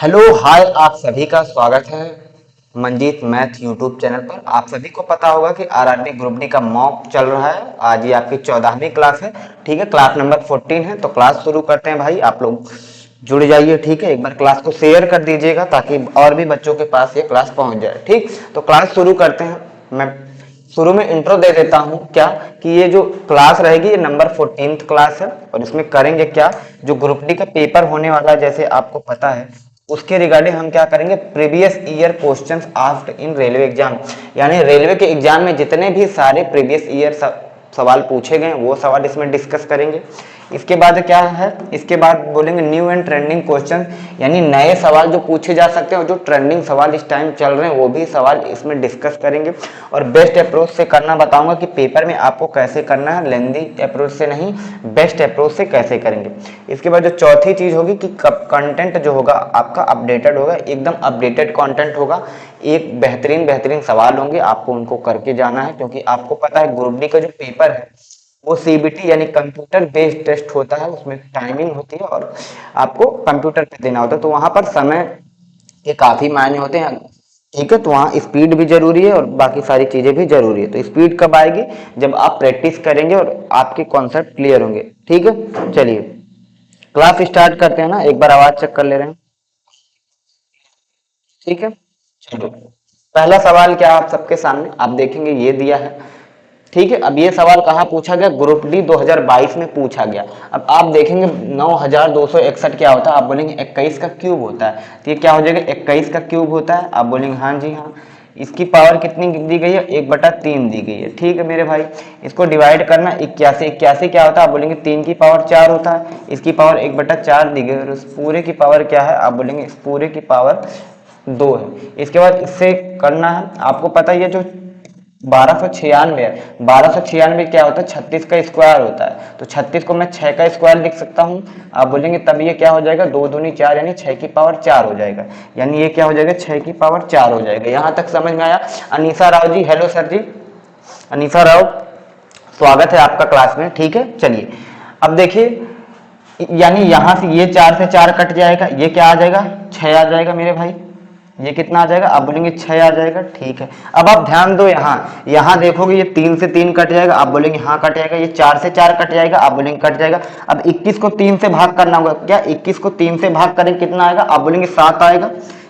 Hello hi, आप सभी का स्वागत है मंजीत मैथ यूट्यूब चैनल पर। आप सभी को पता होगा कि आरआरबी ग्रुप डी का मॉक चल रहा है। आज ये आपकी 14वीं क्लास है। ठीक है, क्लास नंबर 14 है। तो क्लास शुरू करते हैं भाई। आप लोग जुड़ जाइए। ठीक है, एक बार क्लास को शेयर कर दीजिएगा ताकि और भी बच्चों के पास ये क्लास पहुंच जाए। ठीक, तो क्लास शुरू करते हैं। मैं शुरू में इंट्रो दे देता हूं क्या कि ये जो क्लास रहेगी ये नंबर 14th क्लास है। और इसमें करेंगे क्या, जो ग्रुप डी का पेपर होने वाला है जैसे आपको पता है, उसके रिगार्डिंग हम क्या करेंगे, previous year questions asked in railway exam, यानी रेलवे के एग्जाम में जितने भी सारे प्रीवियस ईयर सवाल पूछे गए वो सवाल इसमें डिस्कस करेंगे। इसके बाद क्या है, इसके बाद बोलेंगे न्यू एंड ट्रेंडिंग क्वेश्चन, यानी नए सवाल जो पूछे जा सकते हैं और जो ट्रेंडिंग सवाल इस टाइम चल रहे हैं वो भी सवाल इसमें डिस्कस करेंगे। और बेस्ट अप्रोच से करना बताऊंगा कि पेपर में आपको कैसे करना है, लेंदी अप्रोच से नहीं, बेस्ट अप्रोच से कैसे करेंगे। इसके बाद जो चौथी चीज होगी कि कंटेंट जो होगा आपका अपडेटेड होगा, एकदम अपडेटेड कंटेंट होगा। एक बेहतरीन सवाल होंगे, आपको उनको करके जाना है, क्योंकि आपको पता है ग्रुप डी का जो पेपर है वो सीबीटी यानी कंप्यूटर बेस्ड टेस्ट होता है। उसमें टाइमिंग होती है और आपको कंप्यूटर पे देना होता है, तो वहां पर समय के काफी मायने होते हैं। ठीक है, तो वहाँ स्पीड भी जरूरी है और बाकी सारी चीजें भी जरूरी है। तो स्पीड कब आएगी, जब आप प्रैक्टिस करेंगे और आपके कॉन्सेप्ट क्लियर होंगे। ठीक है, चलिए क्लास स्टार्ट करते हैं ना। एक बार आवाज चेक कर ले रहे हैं। ठीक है, चलो पहला सवाल क्या आप सबके सामने आप देखेंगे ये दिया है। ठीक है, अब ये सवाल कहाँ पूछा गया, ग्रुप डी 2022 में पूछा गया। अब आप देखेंगे 9261 क्या होता है, आप बोलेंगे 21 का क्यूब होता है। तो ये क्या हो जाएगा, 21 का क्यूब होता है। आप बोलेंगे हाँ जी हाँ। इसकी पावर कितनी दी गई है, 1/3 दी गई है। ठीक है मेरे भाई, इसको डिवाइड करना 81, 81 क्या होता है, आप बोलेंगे 3 की पावर 4 होता है। इसकी पावर 1/4 दी गई और उस पूरे की पावर क्या है, आप बोलेंगे इस पूरे की पावर 2 है। इसके बाद इससे करना है, आपको पता ही है जो 1296 है, 1296 क्या होता है, 36 का स्क्वायर होता है। तो 36 को मैं 6 का स्क्वायर लिख सकता हूँ। आप बोलेंगे तब ये क्या हो जाएगा, 2 दूनी 4 यानी 6 की पावर 4 हो जाएगा। यानी ये क्या हो जाएगा, 6 की पावर 4 हो जाएगा। यहाँ तक समझ में आया। अनीसा राव जी, हेलो सर जी, अनीसा राव स्वागत है आपका क्लास में। ठीक है, चलिए अब देखिए, यानी यहां से ये 4 से 4 कट जाएगा, ये क्या आ जाएगा, 6 आ जाएगा मेरे भाई। ये कितना आ जाएगा, आप बोलेंगे 6 आ जाएगा। ठीक है, अब आप ध्यान दो, यहाँ देखोगे ये 3 से 3 कट जाएगा, आप बोलेंगे हाँ कट जाएगा। ये 4 से 4 कट जाएगा, आप बोलेंगे कट जाएगा। अब 21 को 3 से भाग करना होगा, क्या 21 को 3 से भाग करें कितना आएगा, आप बोलेंगे 7 आएगा।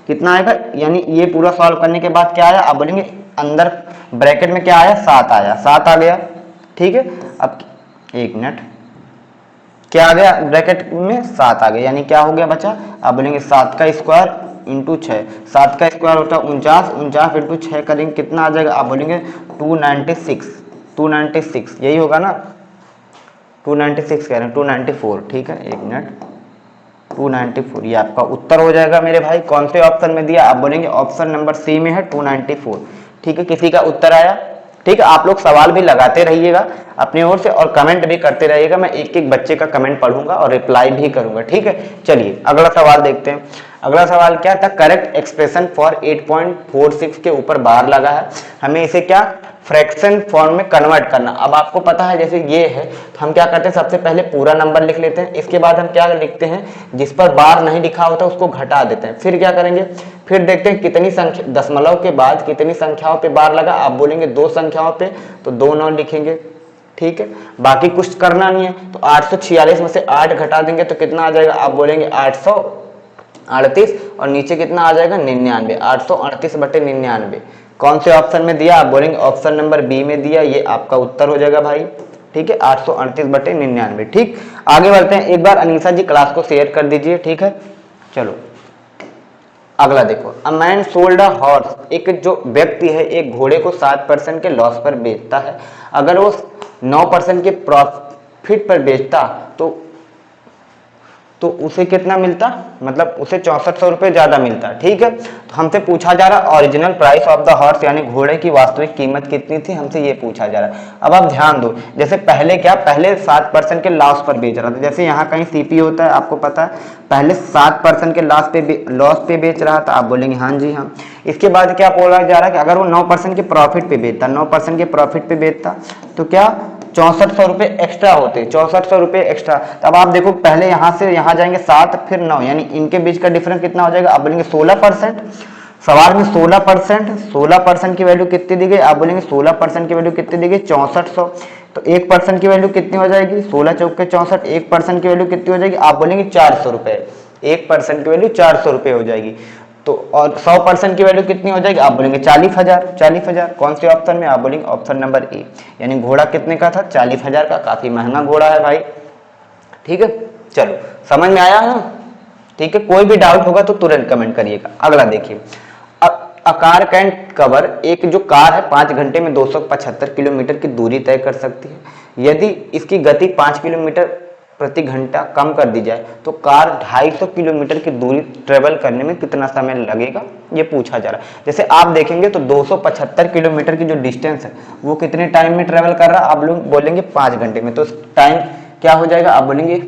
कितना आएगा, यानी ये पूरा सॉल्व करने के बाद क्या आया, आप बोलेंगे अंदर ब्रैकेट में क्या आया, 7 आया, 7 आ गया। ठीक है, अब 1 मिनट, क्या आ गया ब्रैकेट में, 7 आ गया। यानी क्या हो गया बचा, आप बोलेंगे 7 का स्क्वायर इंटू 6, 7 का स्क्वायर होता है 49, 49 इंटू 6 करेंगे कितना आ जाएगा, आप बोलेंगे 296, 296 यही होगा ना, 296 कह रहे हैं, 294। ठीक है, 1 मिनट, 294 ये आपका उत्तर हो जाएगा मेरे भाई। कौन से ऑप्शन में दिया, आप बोलेंगे ऑप्शन नंबर सी में है 294। ठीक है, किसी का उत्तर आया। ठीक है, आप लोग सवाल भी लगाते रहिएगा अपनी ओर से और कमेंट भी करते रहिएगा। मैं एक एक बच्चे का कमेंट पढ़ूंगा और रिप्लाई भी करूंगा। ठीक है, चलिए अगला सवाल देखते हैं। अगला सवाल क्या था, करेक्ट एक्सप्रेशन फॉर 8.46 के ऊपर बार लगा है, हमें इसे क्या फ्रैक्शन फॉर्म में कन्वर्ट करना। अब आपको पता है जैसे ये है तो हम क्या करते हैं, सबसे पहले पूरा नंबर लिख लेते हैं। इसके बाद हम क्या लिखते हैं, जिस पर बार नहीं लिखा होता उसको घटा देते हैं। फिर क्या करेंगे, फिर देखते हैं कितनी संख्या, दशमलव के बाद कितनी संख्याओं पे बार लगा, आप बोलेंगे 2 संख्याओं पे, तो 2 9 लिखेंगे। ठीक है, बाकी कुछ करना नहीं है। तो 846 में से 8 घटा देंगे तो कितना आ जाएगा, आप बोलेंगे 838 और नीचे कितना आ जाएगा 99, 838/99। कौन से ऑप्शन में दिया, आप बोलेंगे ऑप्शन नंबर बी में दिया, ये आपका उत्तर हो जाएगा भाई। ठीक है, 838/99। ठीक, आगे बढ़ते हैं। एक बार अनीसा जी क्लास को शेयर कर दीजिए। ठीक है, चलो अगला देखो, a man sold a horse, एक जो व्यक्ति है एक घोड़े को 7% के लॉस पर बेचता है। अगर वो 9% के प्रॉफिट पर बेचता तो उसे कितना मिलता, मतलब उसे 6400 रुपये ज्यादा मिलता। ठीक है, तो हमसे पूछा जा रहा original price of the horse, यानी घोड़े की वास्तविक कीमत कितनी थी, हमसे ये पूछा जा रहा है। अब आप ध्यान दो, जैसे पहले क्या, पहले 7% के लॉस पर बेच रहा था। जैसे यहाँ कहीं सीपी होता है, आपको पता है, पहले 7% के लॉस पे बेच रहा था, आप बोलेंगे हाँ जी हाँ। इसके बाद क्या बोला जा रहा है कि अगर वो 9% के प्रॉफिट पे बेचता, 9% के प्रॉफिट पे बेचता तो क्या 6400 रुपये एक्स्ट्रा होते, 6400 रुपये एक्स्ट्रा। तब आप देखो पहले यहाँ से यहाँ जाएंगे 7 फिर 9, यानी इनके बीच का डिफरेंस कितना हो जाएगा, आप बोलेंगे 16%। सवाल में 16%, 16% की वैल्यू कितनी दी गई, आप बोलेंगे 16% की वैल्यू कितनी दी गई, 6400। तो 1% की वैल्यू कितनी हो जाएगी, 16 चौके 64, 1% की वैल्यू कितनी हो जाएगी, आप बोलेंगे 400 रुपये, 1% की वैल्यू 400 रुपये हो जाएगी। तो और 100% की वैल्यू कितनी हो जाएगी, आप बोलेंगे 40,000, 40,000। कौन से ऑप्शन में, आप बोलेंगे ऑप्शन नंबर ए, यानी घोड़ा कितने का था, 40,000 का, काफी महंगा घोड़ा है भाई। ठीक है, चलो समझ में आया ना, ठीक है। कोई भी डाउट होगा तो तुरंत कमेंट करिएगा। अगला देखिए, अ कार कैन कवर, एक जो कार है 5 घंटे में 275 किलोमीटर की दूरी तय कर सकती है। यदि इसकी गति 5 किलोमीटर प्रति घंटा कम कर दी जाए तो कार 250 किलोमीटर की दूरी ट्रेवल करने में कितना समय लगेगा, ये पूछा जा रहा है। जैसे आप देखेंगे तो 275 किलोमीटर की जो डिस्टेंस है वो कितने टाइम में ट्रेवल कर रहा है, आप लोग बोलेंगे 5 घंटे में। तो टाइम क्या हो जाएगा, आप बोलेंगे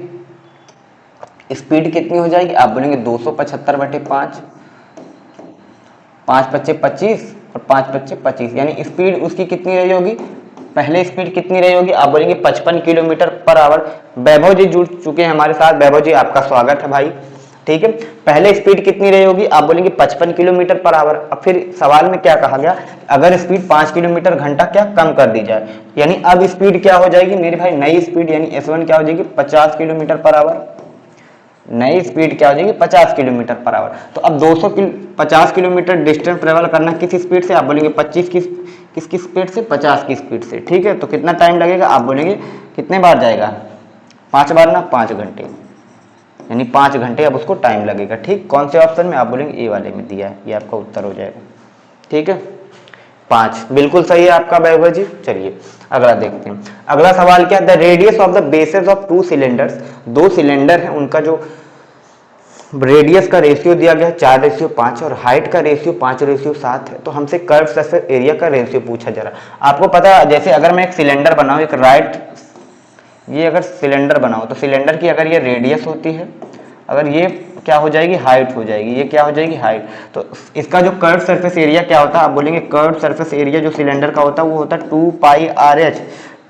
स्पीड कितनी हो जाएगी, आप बोलेंगे 275/5, 5 पच्चे 25 और 5 पच्चे 25, यानी स्पीड उसकी कितनी रही होगी, पहले स्पीड कितनी रही होगी, आप बोलेंगे 55 किलोमीटर पर आवर। वैभव जी जुड़ चुके हैं हमारे साथ, वैभव जी आपका स्वागत है भाई। ठीक है, पहले स्पीड कितनी रही होगी, आप बोलेंगे 55 किलोमीटर पर आवर। अब फिर सवाल में क्या कहा गया, अगर स्पीड 5 किलोमीटर घंटा क्या कम कर दी जाए, यानी अब स्पीड क्या हो जाएगी मेरे भाई, नई स्पीड यानी S1 क्या हो जाएगी, 50 किलोमीटर पर आवर। नई स्पीड क्या हो जाएगी, 50 किलोमीटर पर आवर। तो अब 50 किलोमीटर डिस्टेंस ट्रेवल करना किस स्पीड से, आप बोलेंगे 25 किसकी स्पीड से, 50 की स्पीड से। ठीक है, तो कितना टाइम लगेगा, आप बोलेंगे कितने बार जाएगा, 5 बार ना, 5 घंटे, यानी 5 घंटे अब उसको टाइम लगेगा। ठीक, कौन से ऑप्शन में, आप बोलेंगे ए वाले में दिया है, ये आपका उत्तर हो जाएगा। ठीक है, 5 बिल्कुल सही है आपका वैभव जी। चलिए अगला देखते हैं। अगला सवाल क्या, the radius of the bases of 2 cylinders, 2 cylinder है उनका जो रेडियस का रेशियो दिया गया है 4:5 और हाइट का रेशियो 5:7 है। तो हमसे कर्व सरफेस एरिया का रेशियो पूछा जा रहा है। आपको पता है, जैसे अगर मैं एक सिलेंडर बनाऊं, एक राइट, ये अगर सिलेंडर बनाऊं तो सिलेंडर की अगर ये रेडियस होती है, अगर ये क्या हो जाएगी, हाइट हो जाएगी, ये क्या हो जाएगी, हाइट। तो इसका जो कर्व सरफेस एरिया क्या होता है, आप बोलेंगे कर्व सरफेस एरिया जो सिलेंडर का होता है वो होता है 2πRh,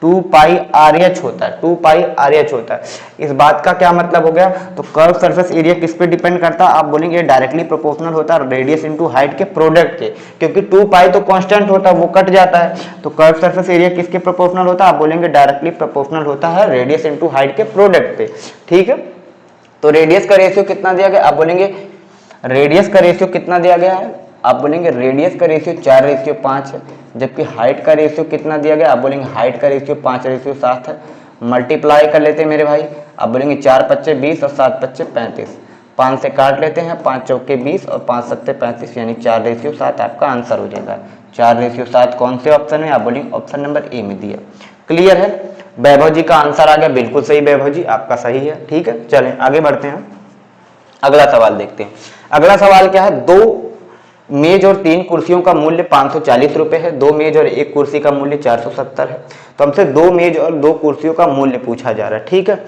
2πRh होता है, 2πRh होता है। इस बात का क्या मतलब हो गया, तो कर्व सरफेस एरिया किस पे डिपेंड करता है, आप बोलेंगे डायरेक्टली प्रोपोर्शनल होता है रेडियस इनटू हाइट के प्रोडक्ट के, क्योंकि 2π तो कांस्टेंट होता है, वो कट जाता है। तो कर्व सरफेस एरिया किसके प्रोपोर्शनल होता है, आप बोलेंगे डायरेक्टली प्रोपोर्शनल होता है रेडियस इनटू हाइट के प्रोडक्ट पे। ठीक है, तो रेडियस का रेशियो कितना दिया गया, आप बोलेंगे रेडियस का रेशियो कितना दिया गया है, आप बोलेंगे रेडियस का रेशियो 4:5 है, जबकि हाइट का रेशियो कितना दिया गया, आप बोलेंगे हाइट का रेशियो 5:7 है। मल्टीप्लाई कर लेते हैं मेरे भाई, आप बोलेंगे 4 पच्चे 20 और 7 पच्चे 35, 5 से काट लेते हैं, 5 चौके 20 और 5 सत्ते 35, यानी 4:7 आपका आंसर हो जाएगा। 4:7 कौन से ऑप्शन में, आप बोलेंगे ऑप्शन नंबर ए में दिया। क्लियर है, वैभव जी का आंसर आ गया, बिल्कुल सही वैभव जी, आपका सही है। ठीक है, चलें आगे बढ़ते हैं, अगला सवाल देखते हैं। अगला सवाल क्या है, 2 मेज और 3 कुर्सियों का मूल्य 540 रुपए है, 2 मेज और 1 कुर्सी का मूल्य 470 है। तो हमसे 2 मेज और 2 कुर्सियों का मूल्य पूछा जा रहा है। ठीक है,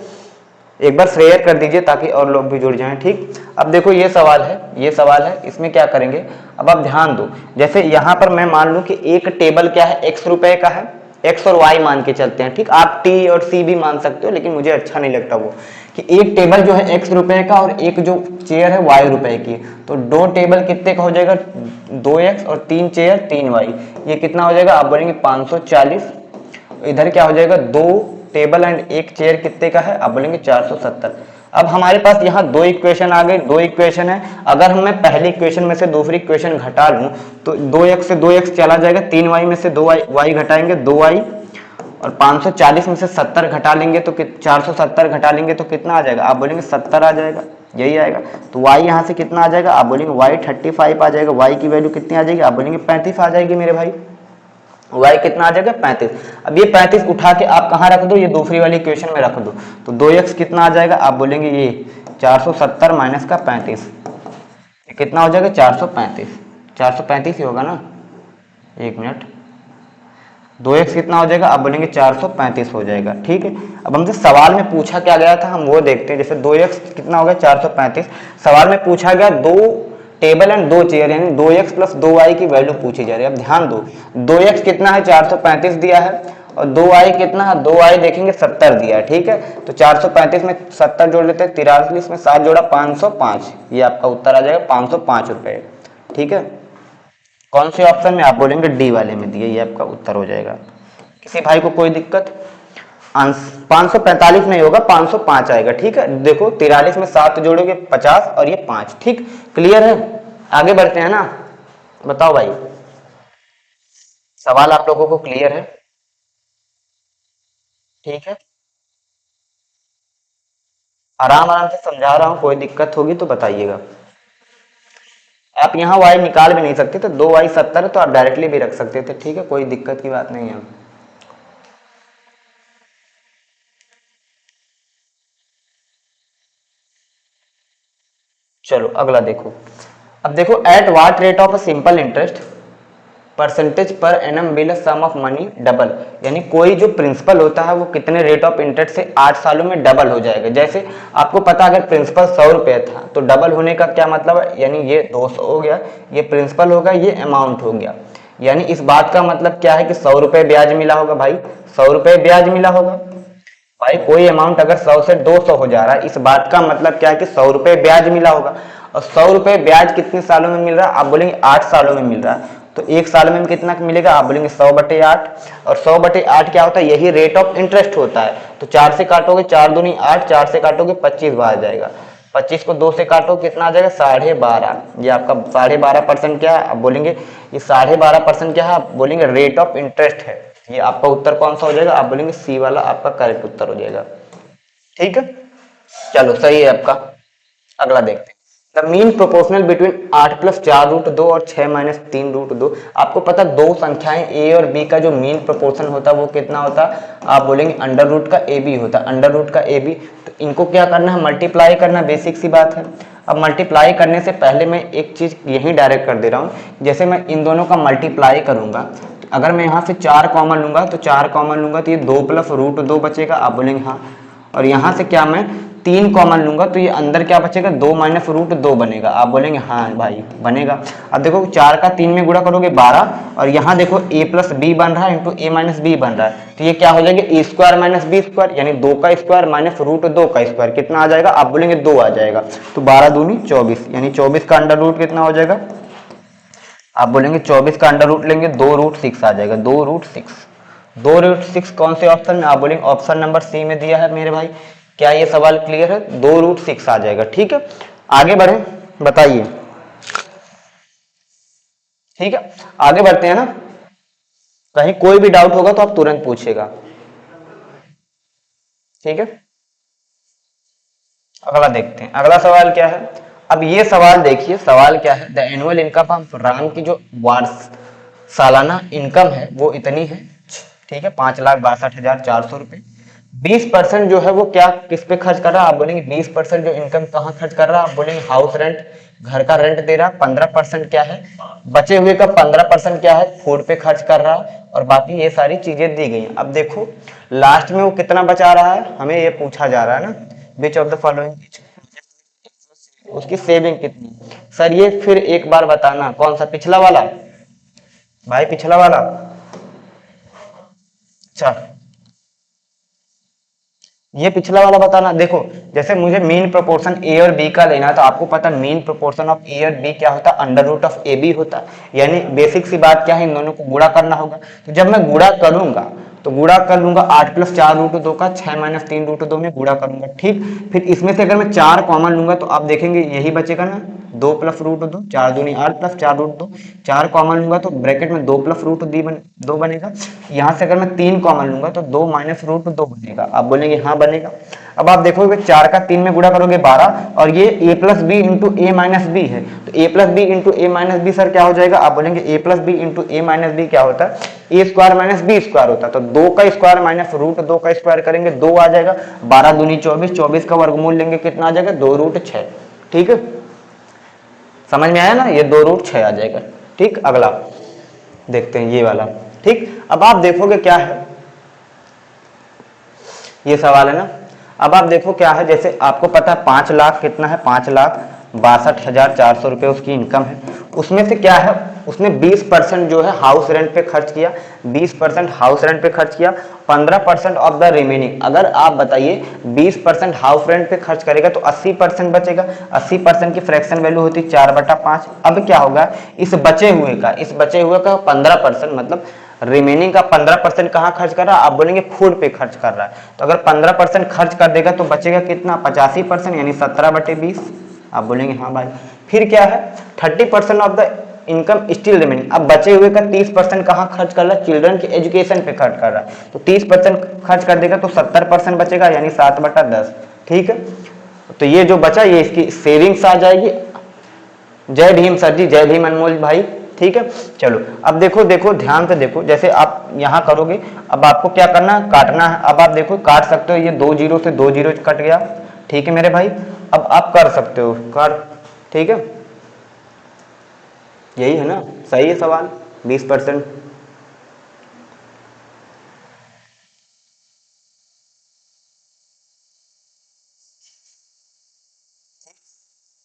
एक बार शेयर कर दीजिए ताकि और लोग भी जुड़ जाएं। ठीक, अब देखो ये सवाल है, इसमें क्या करेंगे, अब आप ध्यान दो। जैसे यहाँ पर मैं मान लूं कि एक टेबल क्या है, x रुपए का है, x और y मान के चलते हैं। ठीक, आप t और c भी मान सकते हो, लेकिन मुझे अच्छा नहीं लगता वो, कि एक टेबल जो है x रुपए का और एक जो चेयर है y रुपए की, तो 2 टेबल कितने का हो जाएगा, 2x और 3 चेयर 3y, ये कितना हो जाएगा, आप बोलेंगे 540। इधर क्या हो जाएगा, 2 टेबल एंड 1 चेयर कितने का है, आप बोलेंगे 470। अब हमारे पास यहाँ 2 इक्वेशन आ गए, 2 इक्वेशन है। अगर मैं पहली इक्वेशन में से दूसरी इक्वेशन घटा लूं तो 2x से 2x चला जाएगा, 3y में से 2y घटाएंगे 2y, और 540 में से 70 घटा लेंगे तो 470 घटा लेंगे तो कितना आ जाएगा, आप बोलेंगे 70 आ जाएगा, यही आएगा। तो y यहाँ से कितना आ जाएगा, आप बोलेंगे y 35 आ जाएगा, y की वैल्यू कितनी आ जाएगी, आप बोलेंगे 35 आ जाएगी मेरे भाई, y कितना आ जाएगा 35। अब ये 35 उठा के आप कहाँ रख दो, ये दूसरी वाली इक्वेशन में रख दो, तो 2x कितना आ जाएगा, आप बोलेंगे ये 470 माइनस का 35, कितना हो जाएगा 435 ही होगा ना, 1 मिनट, 2x कितना हो जाएगा, आप बोलेंगे 435 हो जाएगा। ठीक है, अब हमसे सवाल में पूछा क्या गया था हम वो देखते हैं। जैसे 2x कितना हो गया 435, सवाल में पूछा गया 2 टेबल एंड 2 चेयर, यानी 2x प्लस 2y की वैल्यू पूछी जा रही है। अब ध्यान दो, 2x कितना है 435 दिया है और 2i कितना है, 2i देखेंगे 70 दिया है, ठीक है। तो 435 में 70 जोड़ लेते हैं, 43 में 7 जोड़ा 505, ये आपका उत्तर आ जाएगा 505 रुपए, ठीक है। कौन से ऑप्शन में, आप बोलेंगे डी वाले में दिए, ये आपका उत्तर हो जाएगा। किसी भाई को कोई दिक्कत? 545 नहीं होगा, 505 आएगा, ठीक है। देखो 43 में 7 जोड़ोगे 50 और ये 5, ठीक, क्लियर है। आगे बढ़ते हैं ना, बताओ भाई, सवाल आप लोगों को क्लियर है? ठीक है, आराम आराम से समझा रहा हूं, कोई दिक्कत होगी तो बताइएगा। आप यहाँ y निकाल भी नहीं सकते, तो 2y 70 है तो आप डायरेक्टली भी रख सकते थे, ठीक है, कोई दिक्कत की बात नहीं है। चलो अगला देखो। अब देखो, at what rate of a simple interest percentage पर एनम will sum of money double, यानी कोई जो प्रिंसिपल होता है वो कितने रेट ऑफ इंटरेस्ट से 8 सालों में डबल हो जाएगा। जैसे आपको पता, अगर प्रिंसिपल 100 रुपये था तो डबल होने का क्या मतलब है, यानी ये 200 हो गया, ये प्रिंसिपल होगा, ये अमाउंट हो गया। यानी इस बात का मतलब क्या है कि 100 रुपये ब्याज मिला होगा भाई, 100 रुपये ब्याज मिला होगा भाई। कोई अमाउंट अगर 100 से 200 हो जा रहा है, इस बात का मतलब क्या है कि 100 रुपये ब्याज मिला होगा। और 100 रुपये ब्याज कितने सालों में मिल रहा है, आप बोलेंगे 8 सालों में मिल रहा है। तो एक साल में कितना मिलेगा, आप बोलेंगे 100/8, और 100/8 क्या होता है, यही रेट ऑफ इंटरेस्ट होता है। तो 4 से काटोगे 4 दूनी 8, 4 से काटोगे 25 बार जाएगा, 25 को 2 से काटो कितना आ जाएगा, 12.5। ये आपका 12.5% क्या है, आप बोलेंगे ये 12.5% क्या है, आप बोलेंगे रेट ऑफ इंटरेस्ट है। ये आपका उत्तर कौन सा हो जाएगा, आप बोलेंगे सी वाला आपका करेक्ट उत्तर हो जाएगा, ठीक है। चलो सही है आपका। अगला देखते हैं, द मीन प्रोपोर्शनल बिटवीन 8 + 4√2 और 6 - 3√2। आपको पता, दो संख्याएं ए और बी का जो मीन प्रोपोर्शन होता है वो कितना होता है, आप बोलेंगे अंडर रूट का ए बी होता है, अंडर रूट का ए बी। तो इनको क्या करना है, मल्टीप्लाई करना, बेसिक सी बात है। अब मल्टीप्लाई करने से पहले मैं एक चीज यही डायरेक्ट कर दे रहा हूँ, जैसे मैं इन दोनों का मल्टीप्लाई करूंगा, अगर मैं यहाँ से 4 कॉमन लूंगा तो 4 कॉमन लूंगा तो ये 2 + √2 बचेगा, आप बोलेंगे हाँ। और यहाँ से क्या मैं 3 कॉमन लूंगा तो ये अंदर क्या बचेगा, 2 - √2 बनेगा, आप बोलेंगे हाँ भाई बनेगा। अब देखो 4 का 3 में गुणा करोगे 12, और यहाँ देखो a + b बन रहा है इंटू a - b बन रहा है, तो ये क्या हो जाएगा, a² - b², यानी 2 का स्क्वायर माइनस √2 का स्क्वायर, कितना आ जाएगा, आप बोलेंगे 2 आ जाएगा। तो 12 दूनी 24, यानी 24 का अंडर रूट कितना हो जाएगा, आप बोलेंगे 24 का अंडर रूट लेंगे 2√6 आ जाएगा, 2√6। 2√6 कौन से ऑप्शन में, आप बोलेंगे ऑप्शन नंबर सी में दिया है मेरे भाई। क्या ये सवाल क्लियर है, 2√6 आ जाएगा, ठीक है। आगे बढ़े, बताइए, ठीक है, आगे बढ़ते हैं ना। कहीं कोई भी डाउट होगा तो आप तुरंत पूछेगा, ठीक है। अगला देखते हैं, अगला सवाल क्या है। अब ये सवाल देखिए, सवाल क्या है, the annual income of Ram की जो वार्ष सालाना इनकम है वो इतनी है, ठीक है, 5,62,400 रुपए। 20% जो है वो क्या किस पे खर्च कर रहा है, आप बोलेंगे 20% जो इनकम कहाँ खर्च कर रहा है, आप बोलेंगे हाउस रेंट, घर का रेंट दे रहा है। 15% क्या है, बचे हुए का 15% क्या है, फूड पे खर्च कर रहा है, और बाकी ये सारी चीजें दी गई हैं। अब देखो लास्ट में वो कितना बचा रहा है, हमें ये पूछा जा रहा है ना, विच ऑफ द फॉलोइंग, उसकी सेविंग कितनी। सर ये फिर एक बार बताना, कौन सा, पिछला वाला भाई, पिछला वाला। अच्छा ये पिछला वाला बताना। देखो जैसे मुझे मीन प्रोपोर्शन ए और बी का लेना, तो आपको पता मीन प्रोपोर्शन ऑफ ए और बी क्या होता है, under root of a b होता है। यानी बेसिक सी बात क्या है, इन दोनों को गुणा करना होगा। तो जब मैं गुणा करूंगा तो गुणा कर लूंगा 8 + 4√2 का, 6 - 3√2 में गुणा करूंगा, ठीक। फिर इसमें से अगर मैं 4 कॉमन लूंगा तो आप देखेंगे यही बचेगा ना, 2 + √2, 4 दूनी 8 + 4√2, 4 कॉमन लूंगा तो ब्रैकेट में 2 + √2 बनेगा। यहाँ से अगर मैं 3 कॉमन लूंगा तो 2 - √2 बनेगा, आप बोलेंगे हाँ बनेगा। अब आप देखोगे 4 का 3 में गुणा करोगे 12, और ये a + b into a - b है, तो a + b into a - b sir क्या हो जाएगा, आप बोलेंगे a + b into a - b क्या होता है, a² - b² होता है। तो 2 का स्क्वायर माइनस √2 का स्क्वायर करेंगे 2 आ जाएगा, 12 दूनी 24, 24 का वर्गमूल लेंगे कितना आ जाएगा, 2√6, ठीक है। समझ में आया ना, ये 2√6 आ जाएगा, ठीक। अगला देखते हैं ये वाला, ठीक। अब आप देखोगे क्या है, ये सवाल है ना। अब आप देखो क्या है, जैसे आपको पता है 5 लाख कितना है, 5,62,400 रुपए उसकी इनकम है। उसमें से क्या है उसने 20% जो है हाउस रेंट पे खर्च किया, 20% हाउस रेंट पे खर्च किया, 15% ऑफ द रिमेनिंग। अगर आप बताइए 20% हाउस रेंट पे खर्च करेगा तो 80% बचेगा। 80% की फ्रैक्शन वैल्यू होती है 4/5। अब क्या होगा, इस बचे हुए का 15% मतलब रिमेनिंग का 15% कहाँ खर्च कर रहा है, आप बोलेंगे फूड पे खर्च कर रहा है। तो अगर 15% खर्च कर देगा तो बचेगा कितना, 85% यानी 17/20। आप बोलेंगे हाँ भाई। फिर क्या है, 30% of the income still remaining. अब बचे हुए का 30% कहाँ खर्च कर रहा है, चिल्ड्रन के एजुकेशन पे खर्च कर रहा है। तो 30% खर्च कर देगा तो 70% बचेगा यानी 7/10। ठीक है, तो ये जो बचा ये इसकी सेविंग्स आ जाएगी। जय भीम सर जी, जय भीम अनमोल भाई। ठीक है, चलो अब देखो ध्यान से देखो, जैसे आप यहाँ करोगे, अब आपको क्या करना है, काटना है। अब आप देखो काट सकते हो, ये 2 जीरो से 2 जीरो कट गया। ठीक है मेरे भाई, अब आप कर सकते हो कर। ठीक है, यही है ना, सही है सवाल 20%।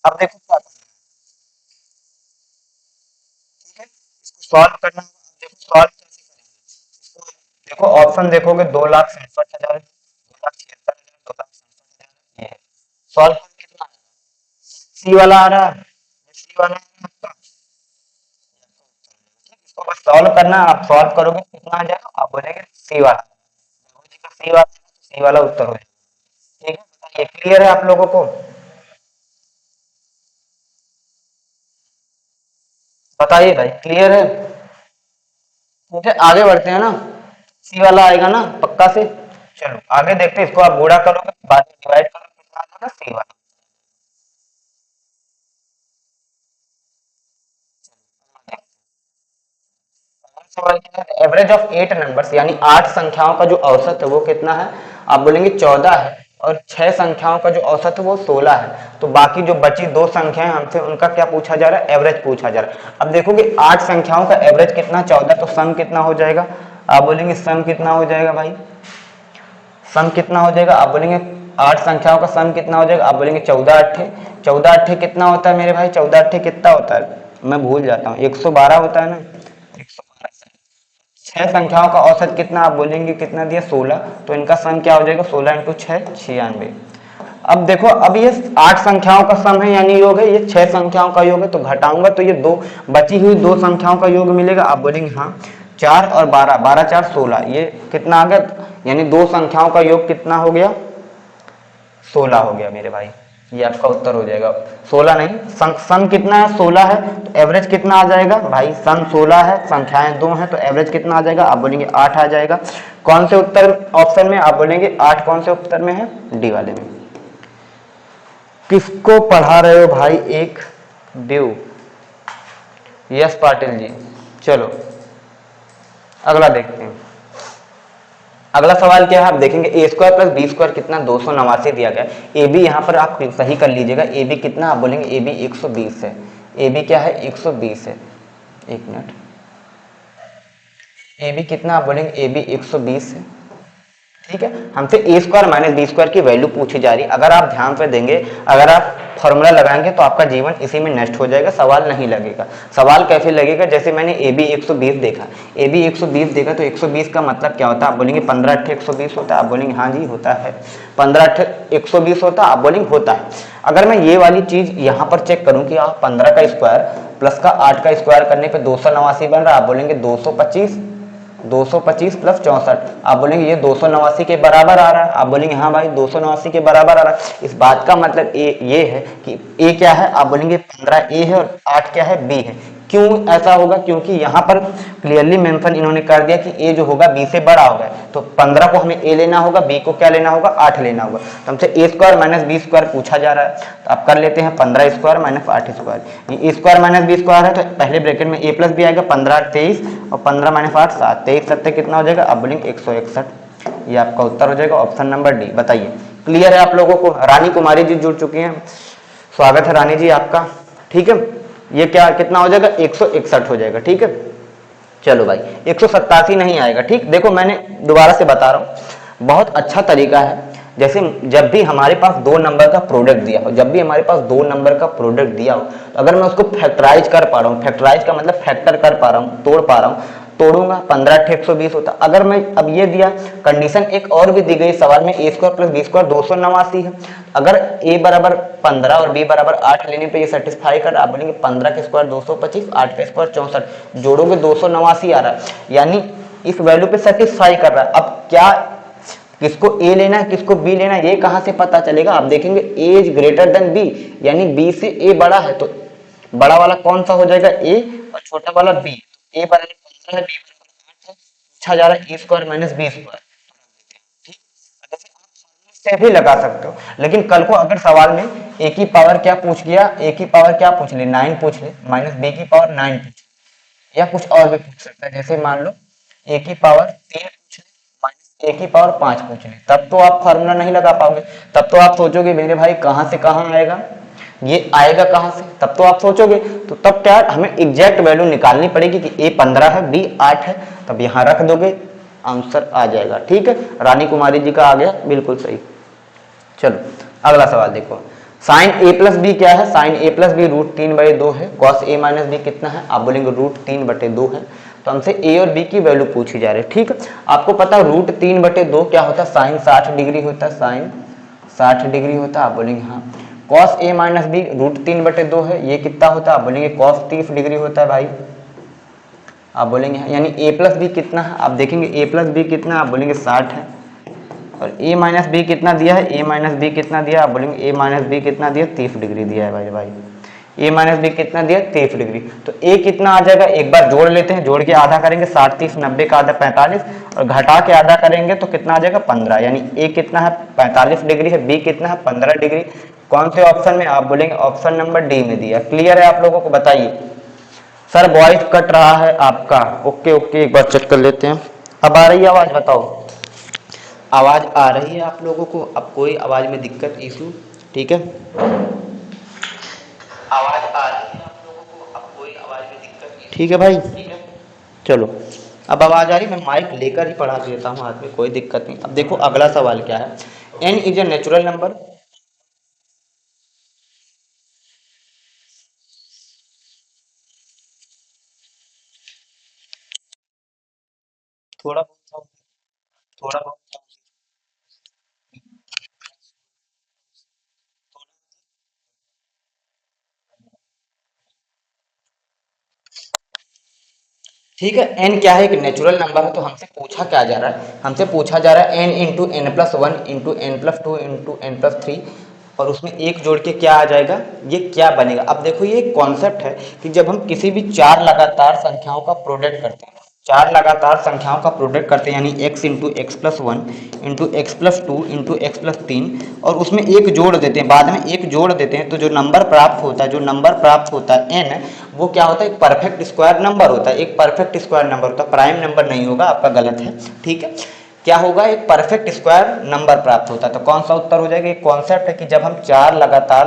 अब देखो क्या करना है, ठीक है, इसको सॉल्व करना होगा। अब देखो सॉल्व कैसे करेंगे इसको, देखो ऑप्शन देखोगे 2,67,000, 2,76,000, 2,67,000 ये सॉल्व कर कितना आएगा, सी वाला आ रहा है, सी वाला आ रहा है आपका। ठीक, इसको बस सॉल्व करना है, आप सॉल्व करोगे कितना आ जाएगा, आप बोलेंगे सी वाला, बाबूजी का सी वाला, सी वाला उत्तर हो जाएगा। ठीक है, बताइए क्लियर है आप लोगों को, बताइए भाई क्लियर है। ठीक है, आगे बढ़ते हैं ना, सी वाला आएगा ना पक्का से। चलो आगे देखते हैं, इसको आप गुणा करोगे बाद में डिवाइड करोगे कितना आ जाएगा, सी वाला। सवाल क्या है, एवरेज ऑफ 8 नंबर्स यानी 8 संख्याओं का जो औसत है वो कितना है, आप बोलेंगे 14 है। और 6 संख्याओं का जो औसत है वो 16 है। तो बाकी जो बची 2 संख्याएं हमसे उनका क्या पूछा जा रहा है, एवरेज पूछा जा रहा है। अब देखोगे 8 संख्याओं का एवरेज कितना 14, तो सम कितना हो जाएगा, आप बोलेंगे सम कितना हो जाएगा भाई, सम कितना हो जाएगा, आप बोलेंगे 8 संख्याओं का सम कितना हो जाएगा, आप बोलेंगे 14 अट्ठे। 14 अट्ठे कितना होता है मेरे भाई, 14 अट्ठे कितना होता है, मैं भूल जाता हूँ, 112 होता है ना, 112। 6 संख्याओं का औसत कितना, आप बोलेंगे कितना दिया 16, तो इनका सम क्या हो जाएगा 16 × 6 96। अब देखो, अब ये 8 संख्याओं का सम है यानी योग है, ये 6 संख्याओं का योग है, तो घटाऊंगा तो ये दो बची हुई 2 संख्याओं का योग मिलेगा। आप बोलेंगे हाँ, 4 और 12, 12 4 16, ये कितना आ गया, यानी 2 संख्याओं का योग कितना हो गया, 16 हो गया मेरे भाई। ये आपका उत्तर हो जाएगा, 16 नहीं, सम कितना है 16 है, तो एवरेज कितना आ जाएगा भाई, सम 16 है, संख्याएं 2 हैं, तो एवरेज कितना आ जाएगा, आप बोलेंगे 8 आ जाएगा। कौन से उत्तर ऑप्शन में, आप बोलेंगे 8 कौन से उत्तर में है, डी वाले में। किसको पढ़ा रहे हो भाई, एक देव, यस पाटिल जी। चलो अगला देखते हैं, अगला सवाल क्या है, आप देखेंगे ए स्क्वायर प्लस बी स्क्वायर कितना, 289 दिया गया। ए बी यहाँ पर आप सही कर लीजिएगा, ए बी कितना, आप बोलेंगे ए बी 120 है, ए बी क्या है 120 है, एक मिनट, ए बी कितना, आप बोलेंगे ए बी 120 है। ठीक है, हमसे ए स्क्वायर माइनस बी स्क्वायर की वैल्यू पूछी जा रही है। अगर आप ध्यान से देंगे, अगर आप फॉर्मूला लगाएंगे तो आपका जीवन इसी में नष्ट हो जाएगा, सवाल नहीं लगेगा। सवाल कैसे लगेगा, जैसे मैंने ए बी 120 देखा, ए बी 120 देखा, तो 120 का मतलब क्या होता है, आप बोलेंगे 15 अट्ठे 120 होता है, आप बोलेंगे हाँ जी होता है, 15 अट्ठे 120 होता है, आप बोलेंगे होता है। अगर मैं ये वाली चीज यहाँ पर चेक करूँ कि आप 15 का स्क्वायर प्लस का 8 का स्क्वायर करने पर 289 बन रहा है, आप बोलेंगे 225, 225 प्लस 64, आप बोलेंगे ये 289 के बराबर आ रहा है, आप बोलेंगे हाँ भाई 289 के बराबर आ रहा है। इस बात का मतलब ये है कि ए क्या है, आप बोलेंगे 15 ए है और 8 क्या है, बी है। क्यों ऐसा होगा, क्योंकि यहाँ पर क्लियरली मेंशन इन्होंने कर दिया कि ए जो होगा बी से बड़ा होगा, तो 15 को हमें ए लेना होगा, बी को क्या लेना होगा, 8 लेना होगा। तो हमसे ए स्क्वायर माइनस बी स्क्वायर पूछा जा रहा है, तो आप कर लेते हैं 15 स्क्वायर माइनस 8 स्क्वायर। ये ए स्क्वायर माइनस बी स्क्वायर है, तो पहले ब्रैकेट में ए प्लस बी आएगा, 15 8 23 और 15 माइनस 8 7, 23 7 कितना हो जाएगा, आप बोलेंगे 161। ये आपका उत्तर हो जाएगा ऑप्शन नंबर डी। बताइए क्लियर है आप लोगों को, रानी कुमारी जी जुड़ चुकी हैं, स्वागत है रानी जी आपका। ठीक है, ये क्या कितना हो जाएगा, 161 हो जाएगा। ठीक है, चलो भाई 187 नहीं आएगा। ठीक, देखो मैंने दोबारा से बता रहा हूँ, बहुत अच्छा तरीका है, जैसे जब भी हमारे पास दो नंबर का प्रोडक्ट दिया हो, जब भी हमारे पास दो नंबर का प्रोडक्ट दिया हो, तो अगर मैं उसको फैक्टराइज कर पा रहा हूँ, फैक्टराइज का मतलब फैक्टर कर पा रहा हूँ, तोड़ पा रहा हूँ, तोड़ूंगा 15 120 होता। अगर मैं अब ये दिया कंडीशन एक और भी दी गई सवाल में, ए स्क्वायर प्लस बी स्क्वायर 289 है। अगर ए बराबर 15 और बी बराबर 8 लेने पे ये सेटिस्फाई कर, आप बोलेंगे 15 के स्क्वायर 225, 8 के स्क्वायर 64, जोड़ोगे 289 आ रहा है, यानी इस वैल्यू पे सेटिस्फाई कर रहा है। अब क्या किसको ए लेना है किसको बी लेना है ये कहां से पता चलेगा? आप देखेंगे ए इज ग्रेटर देन बी, यानी बी से ए बड़ा है, तो बड़ा वाला कौन सा हो जाएगा? ए, और छोटा वाला बी। ए बराबर 15 है, बी बराबर 8 है, पूछा जा रहा है ए स्क्वायर माइनस बी स्क्वायर। से भी लगा सकते हो, लेकिन कल को अगर सवाल में ए की पावर क्या पूछ गया, ए की पावर क्या पूछ ले, 9 पूछ ले, माइनस बी की पावर 9 पूछ ले, या कुछ और भी पूछ सकता है, जैसे मान लो ए की पावर 3 पूछ ले, माइनस ए की पावर 5 पूछ ले, तब तो आप फार्मूला नहीं लगा पाओगे। तब तो आप सोचोगे मेरे भाई कहां से कहां आएगा, ये आएगा कहां से, तब तो आप सोचोगे। तो तब क्या हमें एग्जैक्ट वैल्यू निकालनी पड़ेगी कि ए 15 है, बी 8 है, तब यहां रख दोगे, आंसर आ जाएगा। ठीक है, रानी कुमारी जी का आ गया, बिल्कुल सही। चलो अगला सवाल देखो, साइन ए प्लस बी क्या है? साइन ए प्लस बी √3/2 है। कॉस ए माइनस बी कितना है? आप बोलेंगे √3/2 है। तो हमसे ए और बी की वैल्यू पूछी जा रही है। ठीक है, आपको पता है √3/2 क्या होता है? साइन 60 डिग्री होता है, साइन 60 डिग्री होता है। आप बोलेंगे हाँ। कॉस ए माइनस बी √3/2 है, ये कितना होता है? आप बोलेंगे कॉस 30 डिग्री होता है भाई। आप बोलेंगे हाँ, यानी ए प्लस बी कितना है? आप देखेंगे ए प्लस बी कितना, आप बोलेंगे 60 है। और ए माइनस बी कितना दिया है? ए माइनस बी कितना दिया? आप बोलेंगे ए माइनस बी कितना दिया? 30 डिग्री दिया है भाई। ए माइनस बी कितना दिया? 30 डिग्री। तो ए कितना आ जाएगा? एक बार जोड़ लेते हैं, जोड़ के आधा करेंगे, 60 30 90 का आधा 45, और घटा के आधा करेंगे तो कितना आ जाएगा? 15। यानी ए कितना है? 45 डिग्री है, बी कितना है? 15 डिग्री। कौन से ऑप्शन में? आप बोलेंगे ऑप्शन नंबर डी में दिया। क्लियर है आप लोगों को? बताइए सर, वॉइस कट रहा है आपका। ओके ओके, एक बार चेक कर लेते हैं। अब आ रही है आवाज? बताओ, आवाज आ रही है आप लोगों को? अब कोई आवाज में दिक्कत इशू? ठीक है, आवाज आ रही है आप लोगों को? अब कोई आवाज में दिक्कत? ठीक है भाई, ठीक है। चलो अब आवाज आ रही, मैं माइक लेकर ही पढ़ा देता हूँ हाथ में, कोई दिक्कत नहीं। अब देखो अगला सवाल क्या है। n is a natural number. थोड़ा बहुत, थोड़ा बहुत, ठीक है। n क्या है? एक नेचुरल नंबर है। तो हमसे पूछा क्या जा रहा है? हमसे पूछा जा रहा है n into n plus one into n plus two into n plus three, और उसमें एक जोड़ के क्या आ जाएगा, ये क्या बनेगा। अब देखो ये एक कॉन्सेप्ट है कि जब हम किसी भी चार लगातार संख्याओं का प्रोडक्ट करते हैं, चार लगातार संख्याओं का प्रोडक्ट करते हैं, यानी x into x plus one into x plus two into x plus तीन, और उसमें एक जोड़ देते हैं, बाद में एक जोड़ देते हैं, तो जो नंबर प्राप्त होता है, जो नंबर प्राप्त होता है n, वो क्या होता है? एक परफेक्ट स्क्वायर नंबर होता है। एक परफेक्ट स्क्वायर नंबर होता है, प्राइम नंबर नहीं होगा, आपका गलत है। ठीक है, क्या होगा? एक परफेक्ट स्क्वायर नंबर प्राप्त होता है। तो कौन सा उत्तर हो जाएगा? एक कॉन्सेप्ट है कि जब हम चार लगातार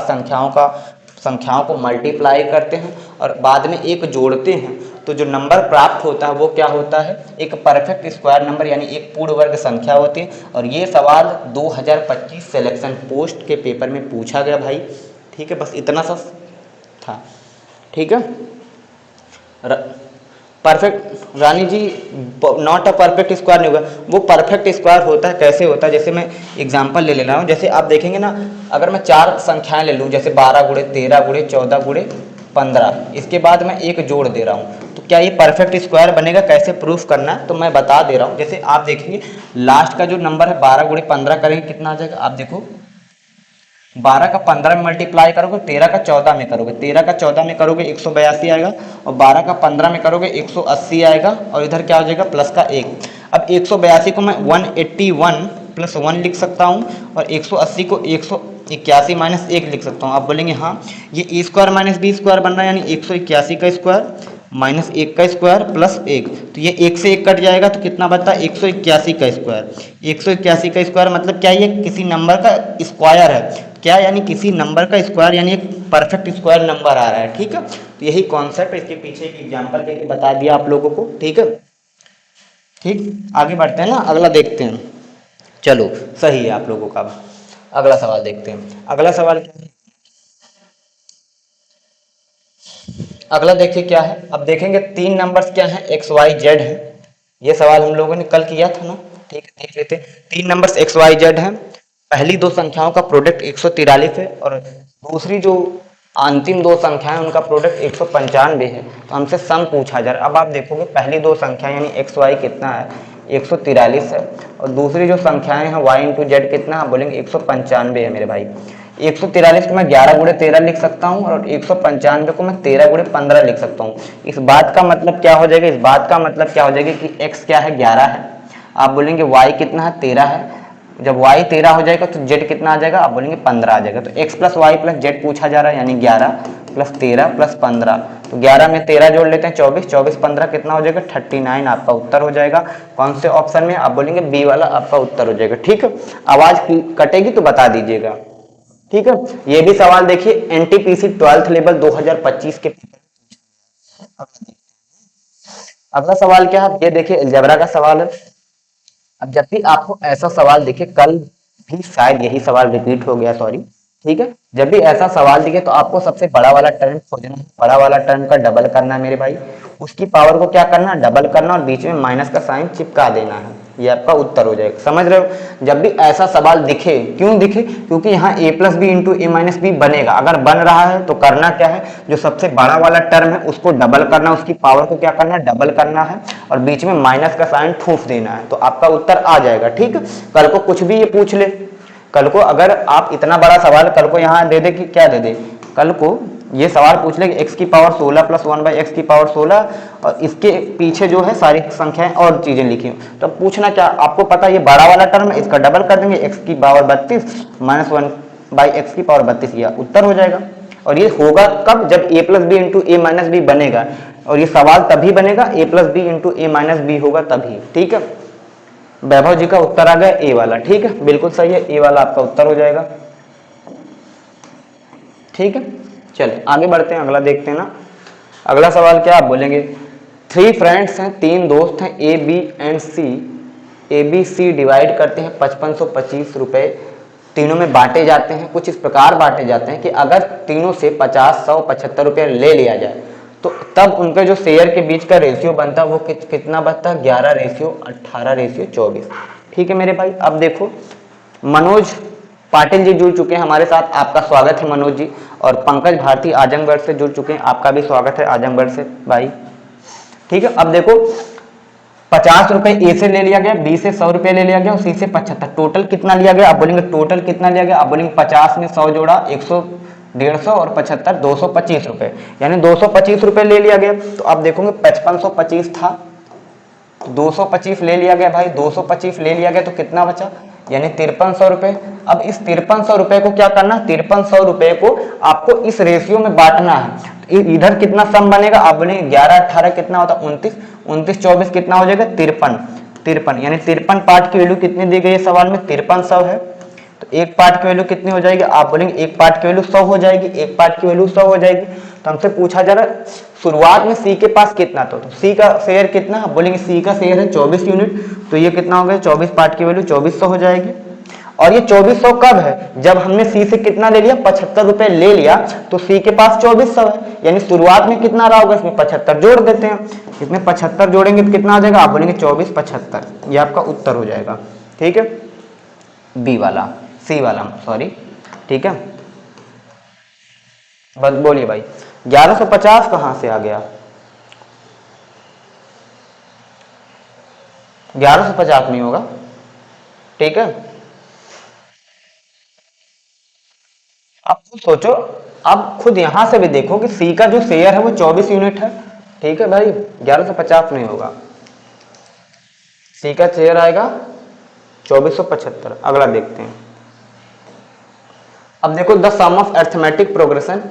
संख्याओं को मल्टीप्लाई करते हैं और बाद में एक जोड़ते हैं, तो जो नंबर प्राप्त होता है वो क्या होता है? एक परफेक्ट स्क्वायर नंबर, यानी एक पूर्ण वर्ग संख्या होती है। और ये सवाल 2025 सिलेक्शन पोस्ट के पेपर में पूछा गया भाई। ठीक है, बस इतना सा था। ठीक है, perfect Rani ji, not a perfect square नहीं होगा, वो परफेक्ट स्क्वायर होता है। कैसे होता है? जैसे मैं एग्जांपल ले रहा हूँ, जैसे आप देखेंगे ना, अगर मैं चार संख्याएं ले लूँ, जैसे 12 गुणे 13 गुणे 14 गुणे 15, इसके बाद मैं एक जोड़ दे रहा हूँ, तो क्या ये परफेक्ट स्क्वायर बनेगा? कैसे प्रूफ करना है तो मैं बता दे रहा हूँ। जैसे आप देखेंगे लास्ट का जो नंबर है 12 गुणे 15 करेंगे, कितना आ जाएगा? आप देखो 12 का 15 में मल्टीप्लाई करोगे, 13 का 14 में करोगे, 13 का 14 में करोगे 182 आएगा, और 12 का 15 में करोगे 180 आएगा, और इधर क्या हो जाएगा? प्लस का 1। अब 182 को मैं 181 प्लस 1 लिख सकता हूँ, और 180 को 181 माइनस 1 लिख सकता हूँ। आप बोलेंगे हाँ, ये ए स्क्वायर माइनस बी स्क्वायर बन रहा है, यानी 181 का स्क्वायर माइनस 1 का स्क्वायर प्लस 1, तो ये 1 से 1 कट जाएगा, तो कितना बचता है? 181 का स्क्वायर। 181 का स्क्वायर मतलब क्या? ये किसी नंबर का स्क्वायर है। क्या? यानी किसी नंबर का स्क्वायर, यानी एक परफेक्ट स्क्वायर नंबर आ रहा है। ठीक है, तो यही कॉन्सेप्ट, इसके पीछे एक एग्जांपल देके बता दिया आप लोगों को। ठीक है, ठीक, आगे बढ़ते हैं ना, अगला देखते हैं। चलो सही है आप लोगों का। अगला सवाल देखते हैं। अगला सवाल क्या है? अगला देखिए क्या है। अब देखेंगे तीन नंबर्स क्या है, एक्स वाई जेड है। ये सवाल हम लोगों ने कल किया था ना, ठीक है देख लेते हैं। तीन नंबर्स एक्स वाई जेड है। पहली दो संख्याओं का प्रोडक्ट 143 है और दूसरी जो अंतिम दो संख्याएं उनका प्रोडक्ट 195 है। तो हमसे सम पूछा जा रहा है। अब आप देखोगे पहली दो संख्या यानी एक्स वाई कितना है, 143 है और दूसरी जो संख्याएं हैं वाई इंटू जेड कितना है, बोलेंगे 195 है मेरे भाई। 143 को मैं 11 गुणे 13 लिख सकता हूँ और 195 को मैं 13 गुणे 15 लिख सकता हूँ। इस बात का मतलब क्या हो जाएगा, इस बात का मतलब क्या हो जाएगा कि x क्या है 11 है, आप बोलेंगे y कितना है 13 है। जब y 13 हो जाएगा तो z कितना आ जाएगा, आप बोलेंगे 15 आ जाएगा। तो x plus y plus z पूछा जा रहा है यानी 11 प्लस 13 प्लस 15। तो 11 में 13 जोड़ लेते हैं 24, 24 15 कितना हो जाएगा 39, आपका उत्तर हो जाएगा। कौन से ऑप्शन में, आप बोलेंगे बी वाला आपका उत्तर हो जाएगा। ठीक है, आवाज कटेगी तो बता दीजिएगा। ठीक है, ये भी सवाल देखिए एनटीपीसी 12th लेवल 2025 के। अगला सवाल क्या है, ये देखिए अलजेब्रा का सवाल है। अब जब भी आपको ऐसा सवाल दिखे, कल भी शायद यही सवाल रिपीट हो गया, सॉरी, ठीक है। जब भी ऐसा सवाल दिखे तो आपको सबसे बड़ा वाला टर्म खोजना है, बड़ा वाला टर्म का डबल करना है मेरे भाई, उसकी पावर को क्या करना है डबल करना और बीच में माइनस का साइन चिपका देना है, ये आपका उत्तर हो जाएगा। समझ रहे हो, जब भी ऐसा सवाल दिखे, क्यों दिखे, क्योंकि यहाँ a plus b into a minus b बनेगा। अगर बन रहा है तो करना क्या है, जो सबसे बड़ा वाला टर्म है उसको डबल करना, उसकी पावर को क्या करना है डबल करना है और बीच में माइनस का साइन ठूस देना है, तो आपका उत्तर आ जाएगा। ठीक, कल को कुछ भी ये पूछ ले, कल को अगर आप इतना बड़ा सवाल कल को यहाँ दे दे कि क्या दे दे, कल को ये सवाल पूछ ले कि x की पावर 16 प्लस 1/x की पावर 16 और इसके पीछे जो है सारी संख्याएं और चीजें लिखी हो, तो पूछना क्या, आपको पता ये बड़ा वाला टर्म है, इसका डबल कर देंगे x की पावर 32 माइनस 1/x की पावर 32, यह उत्तर हो जाएगा। और ये होगा कब, जब a plus b into a minus b बनेगा, और ये सवाल तभी बनेगा a plus b into a minus b होगा तभी। ठीक है, वैभव जी का उत्तर आ गया ए वाला। ठीक है, बिल्कुल सही है, ए वाला आपका उत्तर हो जाएगा। ठीक है, चलिए आगे बढ़ते हैं, अगला देखते हैं ना। अगला सवाल क्या आप बोलेंगे, 3 फ्रेंड्स हैं, 3 दोस्त हैं, A B and C, A B C divide करते हैं 5525 रुपए, तीनों में बांटे जाते हैं। कुछ इस प्रकार बांटे जाते हैं कि अगर तीनों से 50, 100, 75 रुपये ले लिया जाए तो तब उनके जो शेयर के बीच का रेशियो बनता है वो कितना बनता है, 11:18:24। ठीक है मेरे भाई, अब देखो मनोज पाटिल जी जुड़ चुके हैं हमारे साथ, आपका स्वागत है मनोज जी। और पंकज भारती आजमगढ़ से जुड़ चुके हैं, आपका भी स्वागत है आजमगढ़ से भाई। ठीक है, अब देखो 50 रुपए ए से ले लिया गया, बी से 100 रुपए ले लिया गया और सी से 75, टोटल कितना लिया गया, आप बोलेंगे टोटल कितना लिया गया, आप बोलेंगे 50 में 100 जोड़ा 100, 150 और 75 225 रुपए, यानी 225 रुपए ले लिया गया। तो आप देखोगे 5525 था, 225 ले लिया गया भाई, 225 ले लिया गया तो कितना बचा, यानी 5300 रुपए। अब इस 5300 रुपए को क्या करना, 5300 रुपए को आपको इस रेशियो में बांटना है। इधर कितना सम बनेगा, आप बोलेंगे 11/18 कितना होता है 29, 29/24 कितना हो जाएगा 53, यानी 53 पार्ट की वैल्यू कितनी दी गई है सवाल में, 5300 है। तो एक पार्ट की वैल्यू कितनी हो जाएगी, आप बोलेंगे एक पार्ट की वैल्यू 100 हो जाएगी, एक पार्ट की वैल्यू 100 हो जाएगी। तो हमसे पूछा जा रहा है शुरुआत में सी के पास कितना था, तो सी का शेयर कितना, आप बोलेंगे सी का शेयर है 24 यूनिट, तो ये कितना हो गया 24 पार्ट की वैल्यू 2400 हो जाएगी। और ये 2400 कब है, जब हमने सी से कितना ले लिया 75 रुपए ले लिया, तो सी के पास 2400 है, यानी शुरुआत में कितना रहा होगा, इसमें 75 जोड़ देते हैं, इसमें 75 जोड़ेंगे तो कितना आ जाएगा, आप बोलेंगे 24 75, ये आपका उत्तर हो जाएगा। ठीक है, बी वाला, सी वाला सॉरी। ठीक है, बस बोलिए भाई 1150 कहां से आ गया, 1150 नहीं होगा। ठीक है, आप खुद सोचो, आप खुद यहां से भी देखो कि सी का जो शेयर है वो 24 यूनिट है। ठीक है भाई, 1150 नहीं होगा, सी का शेयर आएगा 2475। अगला देखते हैं। अब देखो the sum of arithmetic progression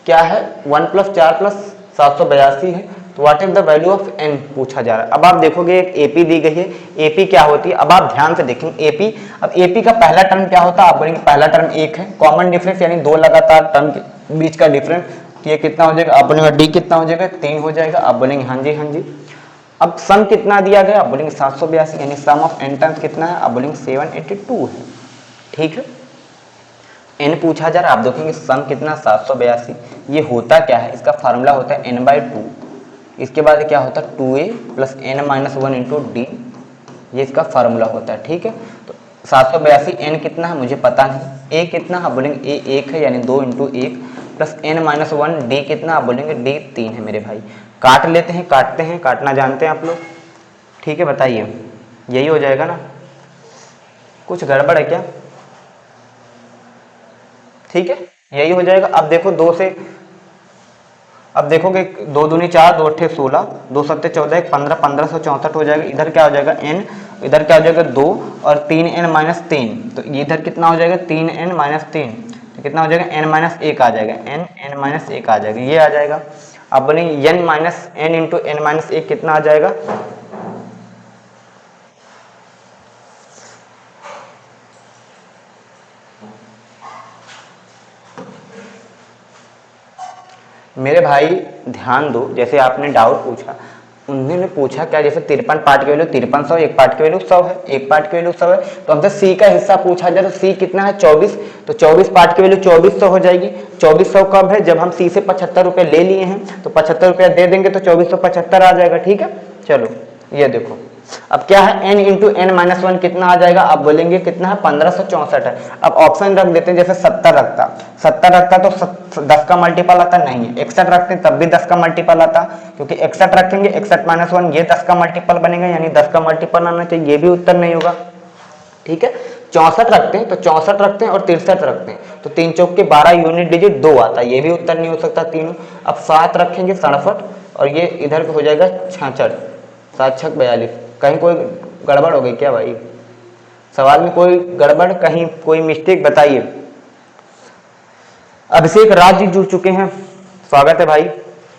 क्या है, 1 + 4 + 782 है, तो what is the value of n पूछा जा रहा है। अब आप देखोगे एक एपी दी गई है, एपी क्या होती है, अब आप ध्यान से देखेंगे एपी। अब एपी का पहला टर्म क्या होता है, आप बोलेंगे पहला टर्म 1 है, कॉमन डिफरेंस यानी दो लगातार टर्म के बीच का डिफरेंस, ये कितना हो जाएगा, आप बोलेंगे डी कितना हो जाएगा 3 हो जाएगा, आप बोलेंगे हाँ जी हाँ जी। अब सम कितना दिया गया, आप बोलेंगे 782, यानी सम ऑफ n टर्म्स कितना है, आप बोलेंगे 782 है। ठीक है, n पूछा जा रहा है, आप देखेंगे सम कितना 782। ये होता क्या है, इसका फार्मूला होता है n/2, इसके बाद क्या होता है 2a plus n-1 into D, ये इसका फार्मूला होता है। ठीक है, तो 782 n कितना है मुझे पता नहीं, a कितना है बोलेंगे a 1 है, यानी 2 इंटू 1 प्लस n-1 d कितना, आप बोलेंगे d 3 है मेरे भाई। काट लेते हैं, काटते हैं, काटना जानते हैं आप लोग। ठीक है, बताइए यही हो जाएगा ना, कुछ गड़बड़ है क्या? ठीक है, यही हो जाएगा। अब देखो दो से, अब देखोगे 2 दूनी 4, 2 अट्ठे 16, 2 सत्ते 14, 15, 1564 हो जाएगा। इधर क्या हो जाएगा n, इधर क्या हो जाएगा 2 और 3n-3, तो इधर कितना हो जाएगा 3n-3, तो कितना हो जाएगा n-1 आ जाएगा, n-1 आ जाएगा, ये आ जाएगा। अब बोलेंगे n इंटू n-1 कितना आ जाएगा, मेरे भाई ध्यान दो, जैसे आपने डाउट पूछा, उन्होंने पूछा क्या, जैसे 53 पार्ट की वैल्यू 5300, एक पार्ट की वैल्यू 100 है, एक पार्ट की वैल्यू 100 है, तो हमसे सी का हिस्सा पूछा जाए तो सी कितना है 24, तो 24 पार्ट की वैल्यू 2400 हो जाएगी। 2400 कब है, जब हम सी से 75 रुपये ले लिए हैं, तो 75 रुपया दे देंगे तो 2475 आ जाएगा। ठीक है, चलो ये देखो, अब क्या है n इंटू n-1 कितना आ जाएगा, आप बोलेंगे कितना है 1564 है। अब ऑप्शन रख देते हैं, जैसे 70 रखता, 70 रखता तो 10 का मल्टीपल आता नहीं है, 61 रखते हैं तब भी 10 का मल्टीपल आता, क्योंकि 61 रखेंगे 61-1 ये 10 का मल्टीपल बनेगा, यानी 10 का मल्टीपल आना चाहिए, ये भी उत्तर नहीं होगा। ठीक है, 64 रखते हैं तो 64 रखते हैं और 63 रखते हैं तो 3 चौक के 12 यूनिट डिजिट 2 आता है, ये भी उत्तर नहीं हो सकता तीनों। अब 7 रखेंगे 67 और ये इधर हो जाएगा 66, 7 छक 42, कहीं कोई गड़बड़ हो गई क्या भाई, सवाल में कोई गड़बड़, कहीं कोई मिस्टेक बताइए। अभिषेक राज जी जुड़ चुके हैं, स्वागत है भाई।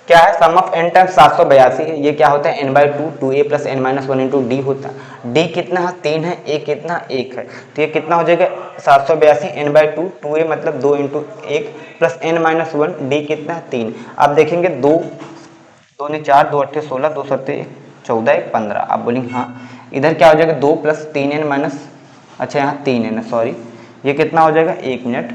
क्या है, सम ऑफ n टाइम्स 782 है, ये क्या होता है n/2, 2a plus n-1 into D होता है। d कितना है 3 है, a कितना 1 है, तो ये कितना हो जाएगा 782 n/2, 2a मतलब 2 इंटू 1 प्लस n-1, d कितना है 3। आप देखेंगे 2 2 ने 4, 2 अट्ठे 16, 2 सत्ते 14, 1 15, आप बोलेंगे हाँ, इधर क्या हो जाएगा 2 प्लस 3n-, अच्छा यहाँ 3n, सॉरी, ये कितना हो जाएगा 1 मिनट,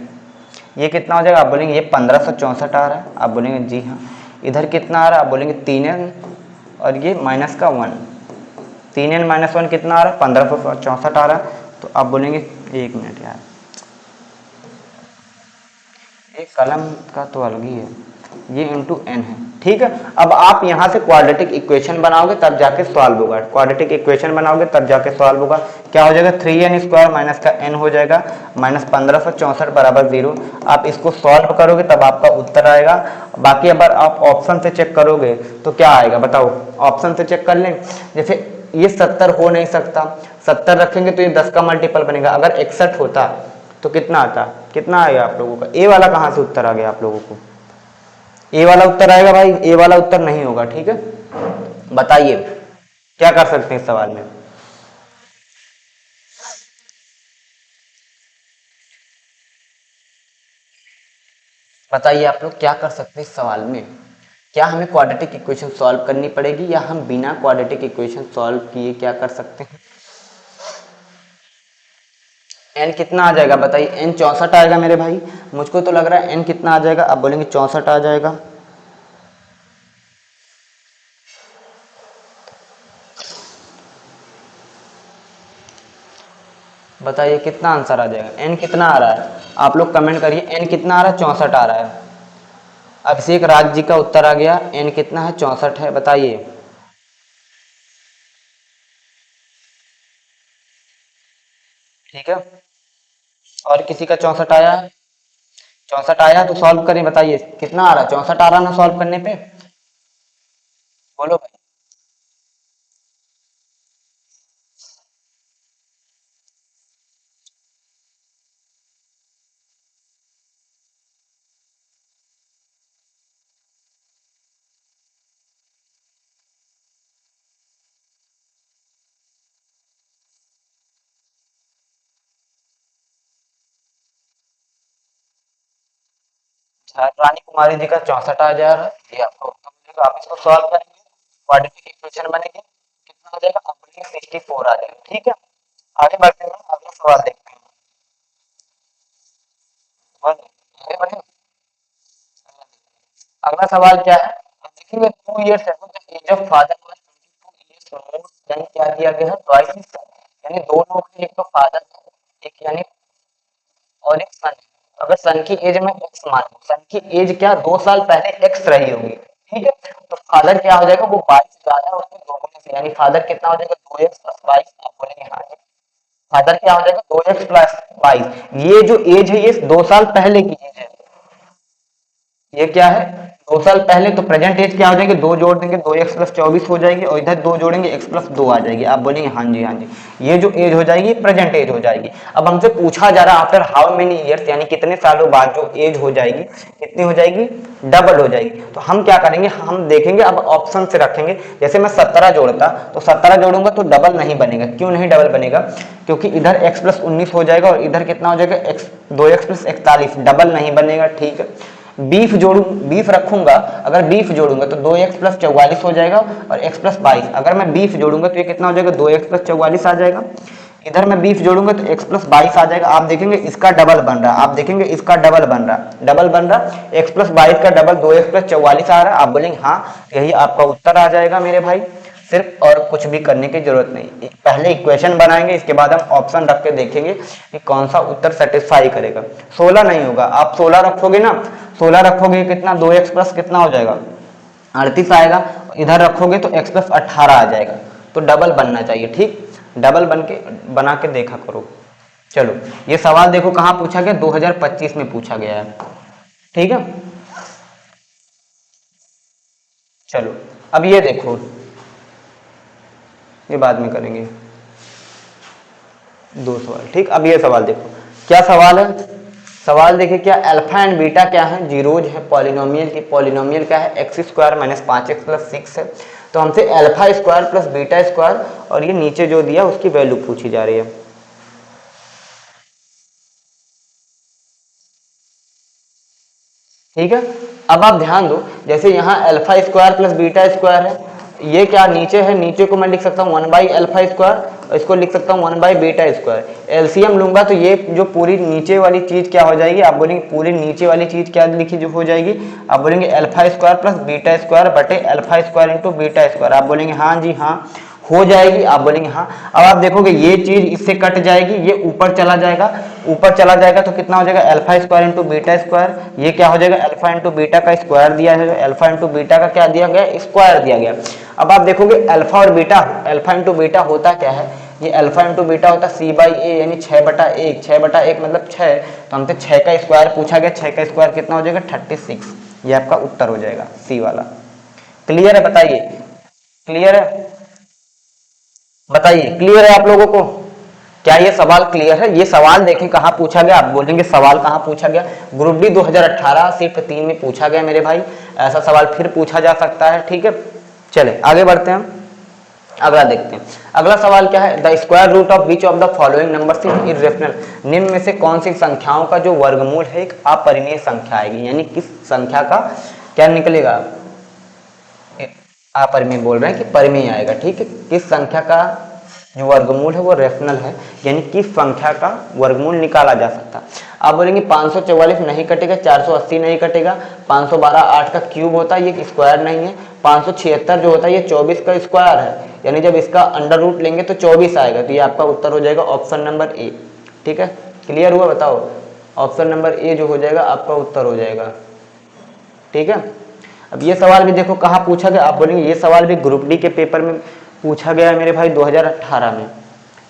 ये कितना हो जाएगा, आप बोलेंगे ये 1564 आ रहा है, आप बोलेंगे जी हाँ। इधर कितना आ रहा है, आप बोलेंगे 3n और ये माइनस का 1, 3n-1 कितना आ रहा है 1564 आ रहा है, तो आप बोलेंगे 1 मिनट यार, एक कलम का तो अलग ही है, ये इंटू n है। ठीक है, अब आप यहाँ से क्वाड्रेटिक इक्वेशन बनाओगे तब जाके सॉल्व होगा, क्वाड्रेटिक इक्वेशन बनाओगे तब जाके सॉल्व होगा। क्या हो जाएगा 3n² माइनस का n हो जाएगा, माइनस 1564 बराबर 0। आप इसको सॉल्व करोगे तब आपका उत्तर आएगा। बाकी अगर आप ऑप्शन से चेक करोगे तो क्या आएगा बताओ, ऑप्शन से चेक कर लें। जैसे ये 70 हो नहीं सकता, 70 रखेंगे तो ये 10 का मल्टीपल बनेगा, अगर 61 होता तो कितना आता, कितना आएगा आप लोगों का, ए वाला कहाँ से उत्तर आ गया आप लोगों को, ए वाला उत्तर आएगा भाई, ए वाला उत्तर नहीं होगा। ठीक है, बताइए क्या कर सकते हैं इस सवाल में, बताइए आप लोग क्या कर सकते हैं इस सवाल में। क्या हमें क्वाड्रेटिक इक्वेशन सॉल्व करनी पड़ेगी या हम बिना क्वाड्रेटिक इक्वेशन सॉल्व किए क्या कर सकते हैं। एन कितना आ जाएगा बताइए, एन 64 आएगा मेरे भाई, मुझको तो लग रहा है एन कितना आ जाएगा, आप बोलेंगे 64 आ जाएगा। बताइए कितना आंसर आ जाएगा, एन कितना आ रहा है, आप लोग कमेंट करिए एन कितना आ रहा है, 64 आ रहा है। अभिषेक राज जी का उत्तर आ गया, एन कितना है 64 है, बताइए। ठीक है, और किसी का 64 आया है, 64 आया तो सॉल्व करें, बताइए कितना आ रहा है, 64 आ रहा ना सॉल्व करने पे, बोलो भाई। रानी कुमारी जी का 64 आ जा रहा है, ये आपका उत्तर मिलेगा, आप इसको सॉल्व करेंगे, क्वाड्रेटिक इक्वेशन बनेगी। आ जाएगा, आप बोलेंगे 64 आ जाएगा। ठीक है, आगे बढ़ते हैं, अगला सवाल देखते हैं। आगे बढ़े, अगला सवाल क्या है, अब देखेंगे 2 years ago the age of father was 22 years more, यानी क्या दिया गया है, ट्वाइस हिज सन, यानी दो लोग थे, एक तो फादर है, एक यानी और एक सन। अगर सन की एज में एक्स मान लो, सन की एज क्या 2 साल पहले एक्स रही होगी, ठीक है, तो फादर क्या हो जाएगा, वो 22 ज्यादा है उसके दोगुने से, यानी फादर कितना हो जाएगा 2x + 22। आप बोलेंगे हाँ, फादर क्या हो जाएगा 2x + 22। ये जो एज है ये 2 साल पहले की एज है, ये क्या है 2 साल पहले, तो प्रेजेंट एज क्या हो जाएगी, दो जोड़ देंगे 2x + 24 हो जाएगी, और इधर दो जोड़ेंगे x + 2 आ जाएगी। आप बोलेंगे हाँ जी हाँ जी, ये जो एज हो जाएगी प्रेजेंट एज हो जाएगी। अब हमसे पूछा जा रहा है आफ्टर हाउ मेनी ईयर्स, यानी कितने सालों बाद जो एज हो जाएगी कितनी हो जाएगी, डबल हो जाएगी। तो हम क्या करेंगे, हम देखेंगे, अब ऑप्शन से रखेंगे। जैसे मैं 17 जोड़ता, तो 17 जोड़ूंगा तो डबल नहीं बनेगा। क्यों नहीं डबल बनेगा, क्योंकि इधर x + 19 हो जाएगा और इधर कितना हो जाएगा, 2x + 41, डबल नहीं बनेगा। ठीक है, बीफ जोड़ू, बीफ रखूंगा, अगर बीफ जोड़ूंगा तो 2x + 44 हो जाएगा और x + 22। अगर मैं बीफ जोड़ूंगा तो ये कितना हो जाएगा, 2x + 44 आ जाएगा। इधर मैं बीफ जोड़ूंगा तो x + 22 आ जाएगा। आप देखेंगे इसका डबल बन रहा है, आप देखेंगे इसका डबल बन रहा, डबल बन रहा, x + 22 का डबल 2x + 44 आ रहा है। आप बोलेंगे हाँ, यही आपका उत्तर आ जाएगा मेरे भाई, सिर्फ और कुछ भी करने की जरूरत नहीं। पहले इक्वेशन बनाएंगे, इसके बाद हम ऑप्शन रख के देखेंगे कि कौन सा उत्तर सेटिस्फाई करेगा। 16 नहीं होगा, आप 16 रखोगे ना, 16 रखोगे कितना, 2x + कितना हो जाएगा 38 आएगा, इधर रखोगे तो x + 18 आ जाएगा। तो डबल बनना चाहिए, ठीक, डबल बन के बना के देखा करो। चलो ये सवाल देखो कहाँ पूछा गया, 2025 में पूछा गया है। ठीक है, चलो अब ये देखो, ये बाद में करेंगे 2 सवाल। ठीक, अब ये सवाल देखो, क्या सवाल है, सवाल देखिए, क्या अल्फा एंड बीटा क्या है, जीरोज है, पॉलिनोमियल की पॉलिनोमियल क्या है, x² - 5x + 6 है। तो हमसे α² + β² और ये नीचे जो दिया उसकी वैल्यू पूछी जा रही है। ठीक है, अब आप ध्यान दो, जैसे यहाँ α² + β² है, ये क्या नीचे है, नीचे को मैं लिख सकता हूँ 1/α², इसको लिख सकता हूँ 1/β²। एलसीएम लूंगा तो ये जो पूरी नीचे वाली चीज क्या हो जाएगी, आप बोलेंगे पूरी नीचे वाली चीज क्या लिखी जो हो जाएगी, आप बोलेंगे α² + β² बटे α² × β²। आप बोलेंगे हाँ जी हाँ, हो जाएगी। आप बोलेंगे हाँ। अब आप देखोगे ये चीज इससे कट जाएगी, ये ऊपर चला जाएगा, ऊपर चला जाएगा तो कितना हो जाएगा, α² × β²। ये क्या हो जाएगा, अल्फा इंटू बीटा का स्क्वायर दिया है, अल्फा इंटू बीटा का क्या दिया गया, स्क्वायर दिया गया। अब आप देखोगे अल्फा और बीटा, अल्फा इंटू बीटा होता क्या है, ये अल्फा इंटू बीटा होता c/a, यानी 6/1, 6/1 मतलब 6। तो हमसे 6 का स्क्वायर पूछा गया, 6 का स्क्वायर कितना हो जाएगा 36। ये आपका उत्तर हो जाएगा सी वाला। क्लियर है, बताइए क्लियर है, बताइए क्लियर है आप लोगों को, क्या ये सवाल क्लियर है। ये सवाल देखें कहाँ पूछा गया, आप बोलेंगे सवाल कहाँ पूछा गया, ग्रुप डी 2018 सिर्फ 3 में पूछा गया मेरे भाई। ऐसा सवाल फिर पूछा जा सकता है। ठीक है, चले आगे बढ़ते हैं, अगला देखते हैं। अगला सवाल क्या है, the square root of which of the following numbers is irrational, निम्न में से कौन सी संख्याओं का जो वर्गमूल है एक अपरिमेय संख्या आएगी, यानी किस संख्या का क्या निकलेगा, अपरिमेय बोल रहे हैं कि परिमेय आएगा। ठीक है, किस संख्या का जो वर्गमूल है वो रेशनल है, यानी किस संख्या का वर्गमूल निकाला जा सकता है। आप बोलेंगे 544 नहीं कटेगा, 480 नहीं कटेगा, 512 8 का क्यूब होता है, ये स्क्वायर नहीं है। 576 जो होता है ये 24 का स्क्वायर है, यानी जब इसका अंडर रूट लेंगे तो 24 आएगा। तो ये आपका उत्तर हो जाएगा ऑप्शन नंबर ए। ठीक है, क्लियर हुआ, बताओ, ऑप्शन नंबर ए जो हो जाएगा आपका उत्तर हो जाएगा। ठीक है, अब ये सवाल भी देखो कहाँ पूछा गया, आप बोलेंगे ये सवाल भी ग्रुप डी के पेपर में पूछा गया है मेरे भाई 2018 में।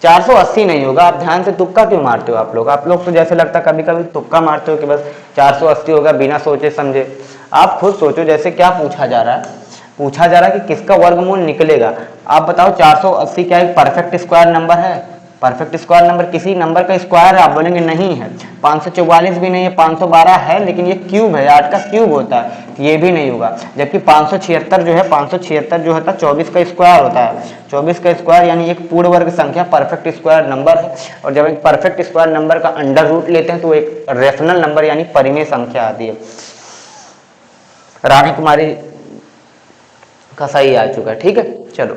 480 नहीं होगा, आप ध्यान से तुक्का क्यों मारते हो आप लोग तो जैसे लगता कभी कभी तुक्का मारते हो कि बस 480 होगा बिना सोचे समझे। आप खुद सोचो, जैसे क्या पूछा जा रहा है, पूछा जा रहा है कि किसका वर्गमूल निकलेगा। आप बताओ 480 क्या एक परफेक्ट स्क्वायर नंबर है, परफेक्ट स्क्वायर नंबर किसी नंबर का स्क्वायर है, आप बोलेंगे नहीं है। 544 भी नहीं है, 512 है लेकिन ये क्यूब है, 8 का क्यूब होता है, ये भी नहीं होगा। जबकि 576 जो है, 576 जो होता है 24 का स्क्वायर होता है, 24 का स्क्वायर यानी एक पूर्ण वर्ग संख्या परफेक्ट स्क्वायर नंबर है। और जब एक परफेक्ट स्क्वायर नंबर का अंडर रूट लेते हैं तो एक रेशनल नंबर यानी परिमेय संख्या आती है। रानी कुमारी का सही आ चुका है। ठीक है, चलो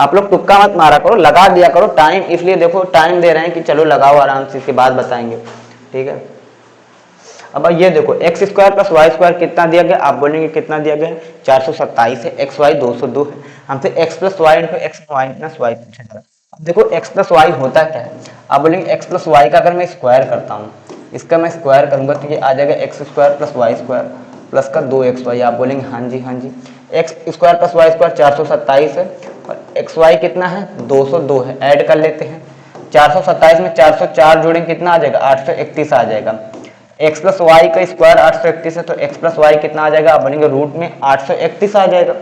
आप लोग तुक्का मत मारा करो, लगा दिया करो टाइम, इसलिए देखो टाइम दे रहे हैं कि चलो लगाओ आराम से, इसके बाद बताएंगे, ठीक है। अब ये देखो x square plus y square कितना दिया गया, आप बोलेंगे कितना दिया गया, 427 है, एक्स वाई 202 है, हमसे x plus y into x minus y पूछा जा रहा है। अब देखो एक्स प्लस वाई होता क्या है, आप बोलेंगे एक्स प्लस वाई का अगर मैं स्क्वायर करता हूँ, इसका मैं स्क्वायर करूंगा तो ये आ जाएगा x square plus y square plus का 2xy, आप बोलेंगे हाँ जी हाँ जी, x square plus y square 427 है और एक्स वाई कितना है 202 है, ऐड कर लेते हैं, 427 में 404 जोड़ेंगे कितना आ जाएगा 831 आ जाएगा, एक्स प्लस वाई का स्क्वायर 831 है तो एक्स प्लस वाई कितना आ जाएगा, आप बोलेंगे रूट में 831 आ जाएगा,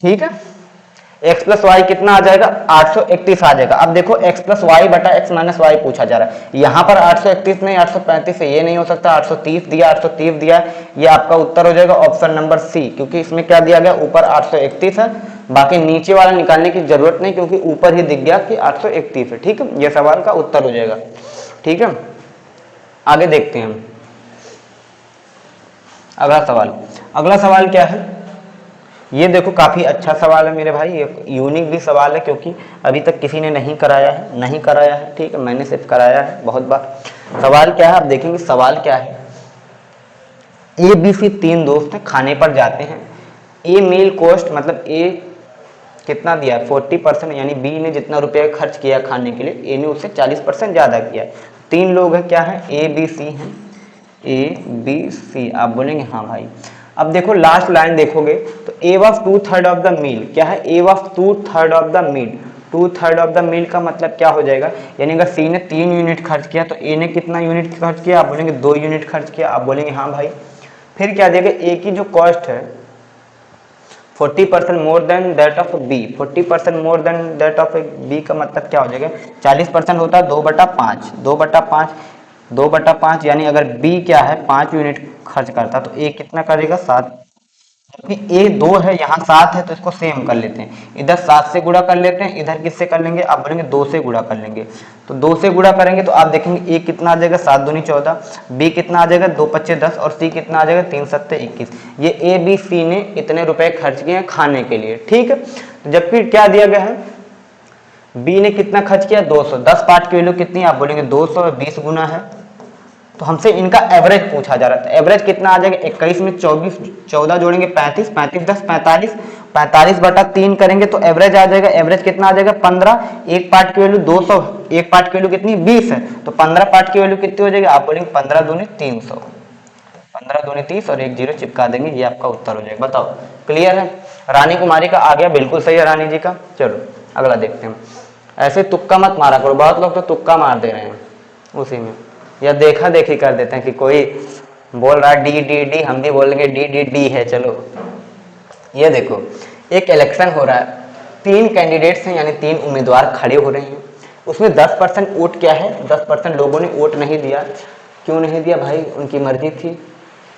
ठीक है। x प्लस वाई कितना आ जाएगा 831 आ जाएगा। अब देखो x प्लस वाई बटा x माइनस वाई पूछा जा रहा है, यहाँ पर 831 नहीं 835 है, ये नहीं हो सकता, 830 दिया 830 दिया, ये आपका उत्तर हो जाएगा ऑप्शन नंबर सी, क्योंकि इसमें क्या दिया गया ऊपर 831 है, बाकी नीचे वाला निकालने की जरूरत नहीं क्योंकि ऊपर ही दिख गया कि 831 है, ठीक है, ये सवाल का उत्तर हो जाएगा, ठीक है। आगे देखते हैं हम अगला सवाल क्या है, ये देखो काफी अच्छा सवाल है मेरे भाई, ये यूनिक भी सवाल है क्योंकि अभी तक किसी ने नहीं कराया है, ठीक है, मैंने सिर्फ कराया है बहुत बार। सवाल क्या है आप देखेंगे, सवाल क्या है, ए बी सी तीन दोस्त हैं, खाने पर जाते हैं, ए मील कॉस्ट मतलब ए कितना दिया है 40%, यानी बी ने जितना रुपया खर्च किया खाने के लिए ए ने उससे 40% ज्यादा किया है, तीन लोग हैं, क्या है ए बी सी हैं, ए बी सी, आप बोलेंगे हाँ भाई। अब देखो लास्ट लाइन देखोगे तो A was 2/3 of the meal, क्या है A was 2/3 of the meal, 2/3 of the meal का मतलब क्या हो जाएगा, यानी अगर सी ने 3 यूनिट खर्च किया तो ए ने कितना यूनिट खर्च किया, आप बोलेंगे 2 यूनिट खर्च किया, आप बोलेंगे हाँ भाई। फिर क्या देगा, ए की जो कॉस्ट है 40% more than that of B, 40% more than that of B का मतलब क्या हो जाएगा, 40% होता है 2/5 यानी अगर बी क्या है 5 यूनिट खर्च करता तो ए कितना करेगा 7, जबकि ए 2 है यहाँ 7 है तो इसको सेम कर लेते हैं, इधर 7 से गुणा कर लेते हैं, इधर किससे कर लेंगे, आप बोलेंगे 2 से गुणा कर लेंगे, तो 2 से गुणा करेंगे तो आप देखेंगे ए कितना आ जाएगा 7 दूनी 14, बी कितना आ जाएगा 2 पच्चे 10 और सी कितना आ जाएगा 3 सत्ते 21, ये ए बी सी ने इतने रुपए खर्च किए हैं खाने के लिए, ठीक है। तो जबकि क्या दिया गया है, बी ने कितना खर्च किया 200, 10 पार्ट की वैल्यू कितनी, आप बोलेंगे 200, 20 गुना है, तो हमसे इनका एवरेज पूछा जा रहा था, एवरेज कितना आ जाएगा 21 में 24 14 जोड़ेंगे 35, 35 10 45, 45 बटा 3 करेंगे तो एवरेज आ जाएगा, एवरेज कितना आ जाएगा 15, एक पार्ट की वैल्यू 200, एक पार्ट की वैल्यू कितनी 20 है, तो 15 पार्ट की वैल्यू कितनी हो जाएगी, आप बोलेंगे 15 दूनी 300, 15 दूनी 30 और एक जीरो चिपका देंगे, ये आपका उत्तर हो जाएगा। बताओ क्लियर है, रानी कुमारी का आ गया, बिल्कुल सही है रानी जी का। चलो अगला देखते हैं, ऐसे तुक्का मत मारा करो, बहुत लोग तो तुक्का मार दे रहे हैं उसी में, या देखा देखी कर देते हैं कि कोई बोल रहा है डी डी डी, हम भी बोलेंगे डी डी डी है। चलो ये देखो, एक इलेक्शन हो रहा है, 3 कैंडिडेट्स हैं यानी 3 उम्मीदवार खड़े हो रहे हैं, उसमें 10% वोट क्या है, 10% लोगों ने वोट नहीं दिया, क्यों नहीं दिया भाई, उनकी मर्जी थी।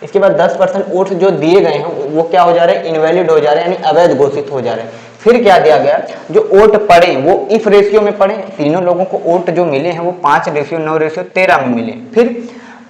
इसके बाद 10% वोट जो दिए गए हैं वो क्या हो जा रहे हैं, इनवैलिड हो जा रहे हैं, यानी अवैध घोषित हो जा रहे हैं। फिर क्या दिया गया, जो वोट पड़े वो इफ रेशियो में पड़े, तीनों लोगों को वोट जो मिले हैं वो 5:9:13 में मिले। फिर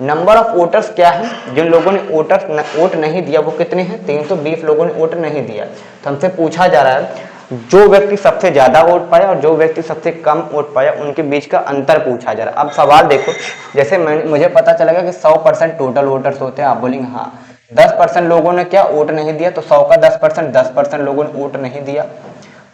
नंबर ऑफ वोटर्स क्या है, जिन लोगों ने वोट नहीं दिया वो कितने हैं, 320 लोगों ने वोट नहीं दिया। तो हमसे पूछा जा रहा है जो व्यक्ति सबसे ज्यादा वोट पाया और जो व्यक्ति सबसे कम वोट पाया उनके बीच का अंतर पूछा जा रहा है। अब सवाल देखो, जैसे मुझे पता चलेगा कि 100% टोटल वोटर्स होते हैं, आप बोलेंगे हाँ, 10% लोगों ने क्या वोट नहीं दिया, तो 100 का 10% लोगों ने वोट नहीं दिया,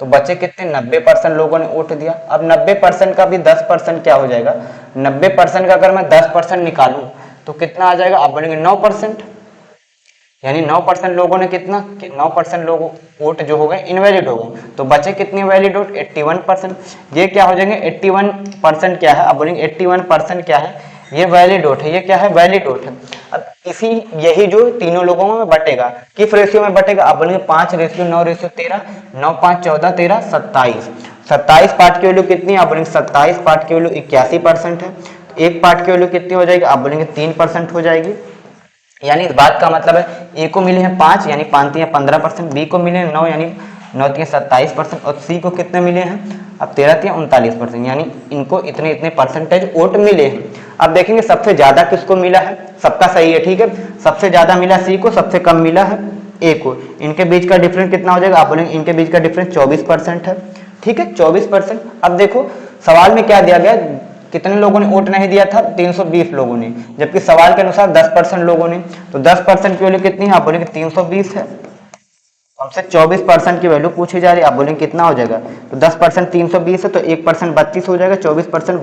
तो बचे कितने, 90% लोगों ने वोट दिया। अब 90% का भी 10% क्या हो जाएगा, 90% का अगर मैं 10% निकालूं तो कितना आ जाएगा, आप बोलेंगे 9%, यानी 9% लोगों ने कितना, 9% लोग वोट जो हो गए इनवैलिड हो गए, तो बचे कितने वैलिड वोट, 81%। ये क्या हो जाएंगे 81% क्या है, अब बोलेंगे 81% क्या है, ये वैलिड वोट है, ये क्या है वैलिड वोट है। अब यही जो तीनों लोगों में बटेगा, किस रेशियो में बटेगा, आप बोलेंगे 5:9:13, 9 5 14 13 27, 27 पार्ट की वैल्यू कितनी, आप बोलेंगे 27 पार्ट की वैल्यू 81% है, एक पार्ट की वैल्यू कितनी हो जाएगी, आप बोलेंगे 3% हो जाएगी। यानी इस बात का मतलब है ए को मिले हैं 5 यानी 5 या 15%, बी को मिले हैं 9 यानी 9 या 27% और सी को कितने मिले हैं, अब 13 या 39%, यानी इनको इतने इतने परसेंटेज वोट मिले हैं। अब देखेंगे सबसे ज्यादा किसको मिला है, सबका सही है ठीक है, सबसे ज्यादा मिला सी को, सबसे कम मिला है 1 हो, इनके बीच का डिफरेंस कितना हो जाएगा, आप बोलेंगे इनके बीच का डिफरेंस 24% है। ठीक है 24%। अब देखो सवाल में क्या दिया गया, कितने लोगों ने वोट नहीं दिया था, 320 लोगों ने, जबकि सवाल के अनुसार 10% लोगों ने, तो 10% की वैल्यू कितनी है, आप बोलेंगे 320 है। हमसे 24% की वैल्यू पूछी जा रही है, आप बोलेंगे कितना हो जाएगा, तो 10% 320 है, तो 1% 32 हो जाएगा, 24%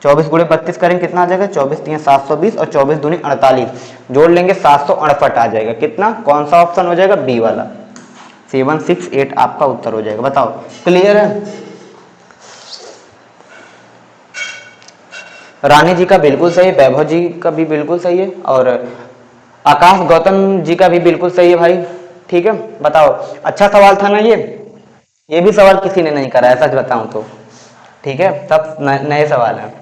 24 गुणे 32 करेंगे कितना आ जाएगा, 24 3 720 और 24 दूनी 48, जोड़ लेंगे 768 आ जाएगा। कितना, कौन सा ऑप्शन हो जाएगा, बी वाला, 768 आपका उत्तर हो जाएगा। बताओ क्लियर है। रानी जी का बिल्कुल सही है, वैभव जी का भी बिल्कुल सही है, और आकाश गौतम जी का भी बिल्कुल सही है भाई। ठीक है बताओ, अच्छा सवाल था ना ये भी सवाल किसी ने नहीं करा है सच बताऊं तो। ठीक है सब नए सवाल हैं,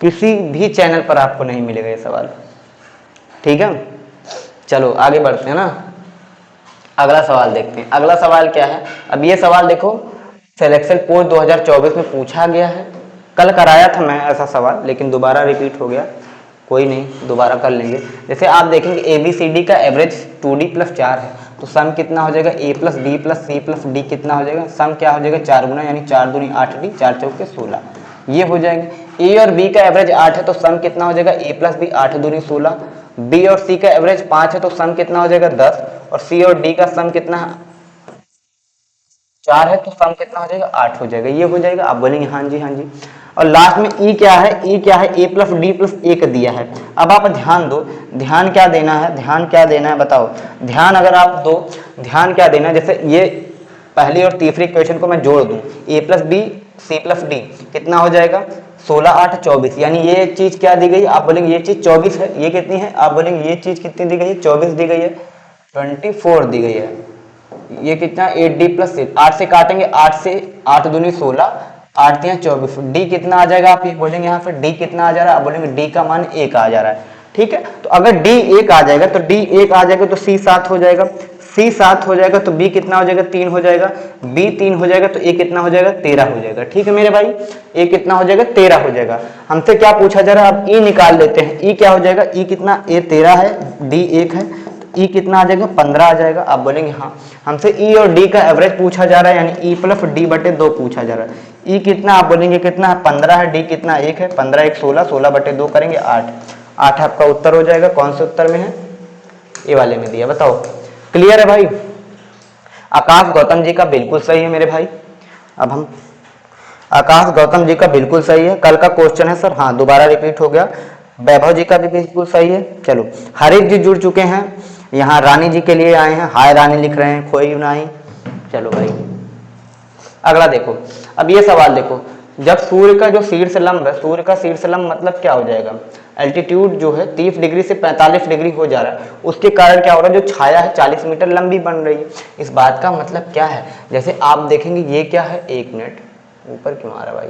किसी भी चैनल पर आपको नहीं मिलेगा ये सवाल। ठीक है चलो आगे बढ़ते हैं ना, अगला सवाल देखते हैं। अगला सवाल क्या है, अब ये सवाल देखो सिलेक्शन पोस्ट 2024 में पूछा गया है, कल कराया था मैं ऐसा सवाल लेकिन दोबारा रिपीट हो गया, कोई नहीं दोबारा कर लेंगे। जैसे आप देखेंगे ABCD का एवरेज 2D + 4 है, तो सम कितना हो जाएगा, A + B + C + D कितना हो जाएगा, सम क्या हो जाएगा 4 गुना, यानी 4 दूनी 8D 4 चौके 16, ये हो जाएंगे। A और B का एवरेज 8 है, तो सम कितना हो जाएगा, A + B 8 दूनी 16। B और C का एवरेज 5 है, तो सम कितना हो जाएगा 10, और C और D का सम कितना है 4 है, तो सम कितना हो जाएगा 8 हो जाएगा, ये हो जाएगा। आप बोलेंगे हाँ जी हाँ जी। और लास्ट में ई क्या है, ई क्या है, A + D + 1 दिया है। अब आप ध्यान दो, ध्यान क्या देना है, ध्यान क्या देना है बताओ, ध्यान अगर आप दो, ध्यान क्या देना है, जैसे ये पहली और तीसरी इक्वेशन को मैं जोड़ दूं, A + B C + D कितना हो जाएगा 16 8 24, यानी ये चीज क्या दी गई, आप बोलेंगे ये चीज 24 है, ये कितनी है, आप बोलेंगे ये चीज कितनी दी गई है 24 दी गई है, 24 दी गई है। ये कितना 8D + 6, 8 से काटेंगे, 8 से 8 दूनी 16, 8 3 24, डी कितना आ जाएगा, आप ये बोलेंगे यहाँ पे डी कितना आ जा रहा है, आप बोलेंगे डी का मान 1 आ जा रहा है। ठीक है तो अगर डी 1 आ जाएगा, तो डी 1 आ जाएगा तो सी 7 हो जाएगा, सी 7 हो जाएगा तो बी कितना हो जाएगा 3 हो जाएगा, बी 3 हो जाएगा तो ए कितना हो जाएगा 13 हो जाएगा। ठीक है मेरे भाई, ए कितना हो जाएगा 13 हो जाएगा। हमसे क्या पूछा जा रहा है, अब ई निकाल लेते हैं, ई क्या हो जाएगा, ई कितना, ए 13 है, डी 1 है, ई कितना आ जाएगा 15 आ जाएगा। आप बोलेंगे हाँ, हमसे ई और डी का एवरेज पूछा जा रहा है, यानी ई + D/2 पूछा जा रहा है। ई कितना, आप बोलेंगे कितना 15 है, डी कितना 1 है, 15 1 16, 16/2 करेंगे 8, 8 आपका उत्तर हो जाएगा। कौन से उत्तर में है, ए वाले में दिया। बताओ क्लियर है भाई। आकाश गौतम जी का बिल्कुल सही है मेरे भाई। अब हम आकाश गौतम जी का बिल्कुल सही है, कल का क्वेश्चन है सर, हाँ दोबारा रिपीट हो गया। वैभव जी का भी बिल्कुल सही है। चलो हरीफ जी जुड़ चुके हैं, यहाँ रानी जी के लिए आए हैं, हाय रानी लिख रहे हैं, खोई नहीं। चलो भाई अगला देखो, अब ये सवाल देखो, जब सूर्य का जो शीर्ष लंब है, सूर्य का शीर्ष लंब मतलब क्या हो जाएगा, एल्टीट्यूड जो है 30 डिग्री से 45 डिग्री हो जा रहा है, उसके कारण क्या हो रहा है, जो छाया है 40 मीटर लंबी बन रही है। इस बात का मतलब क्या है, जैसे आप देखेंगे ये क्या है, 1 मिनट ऊपर क्यों आ रहा भाई,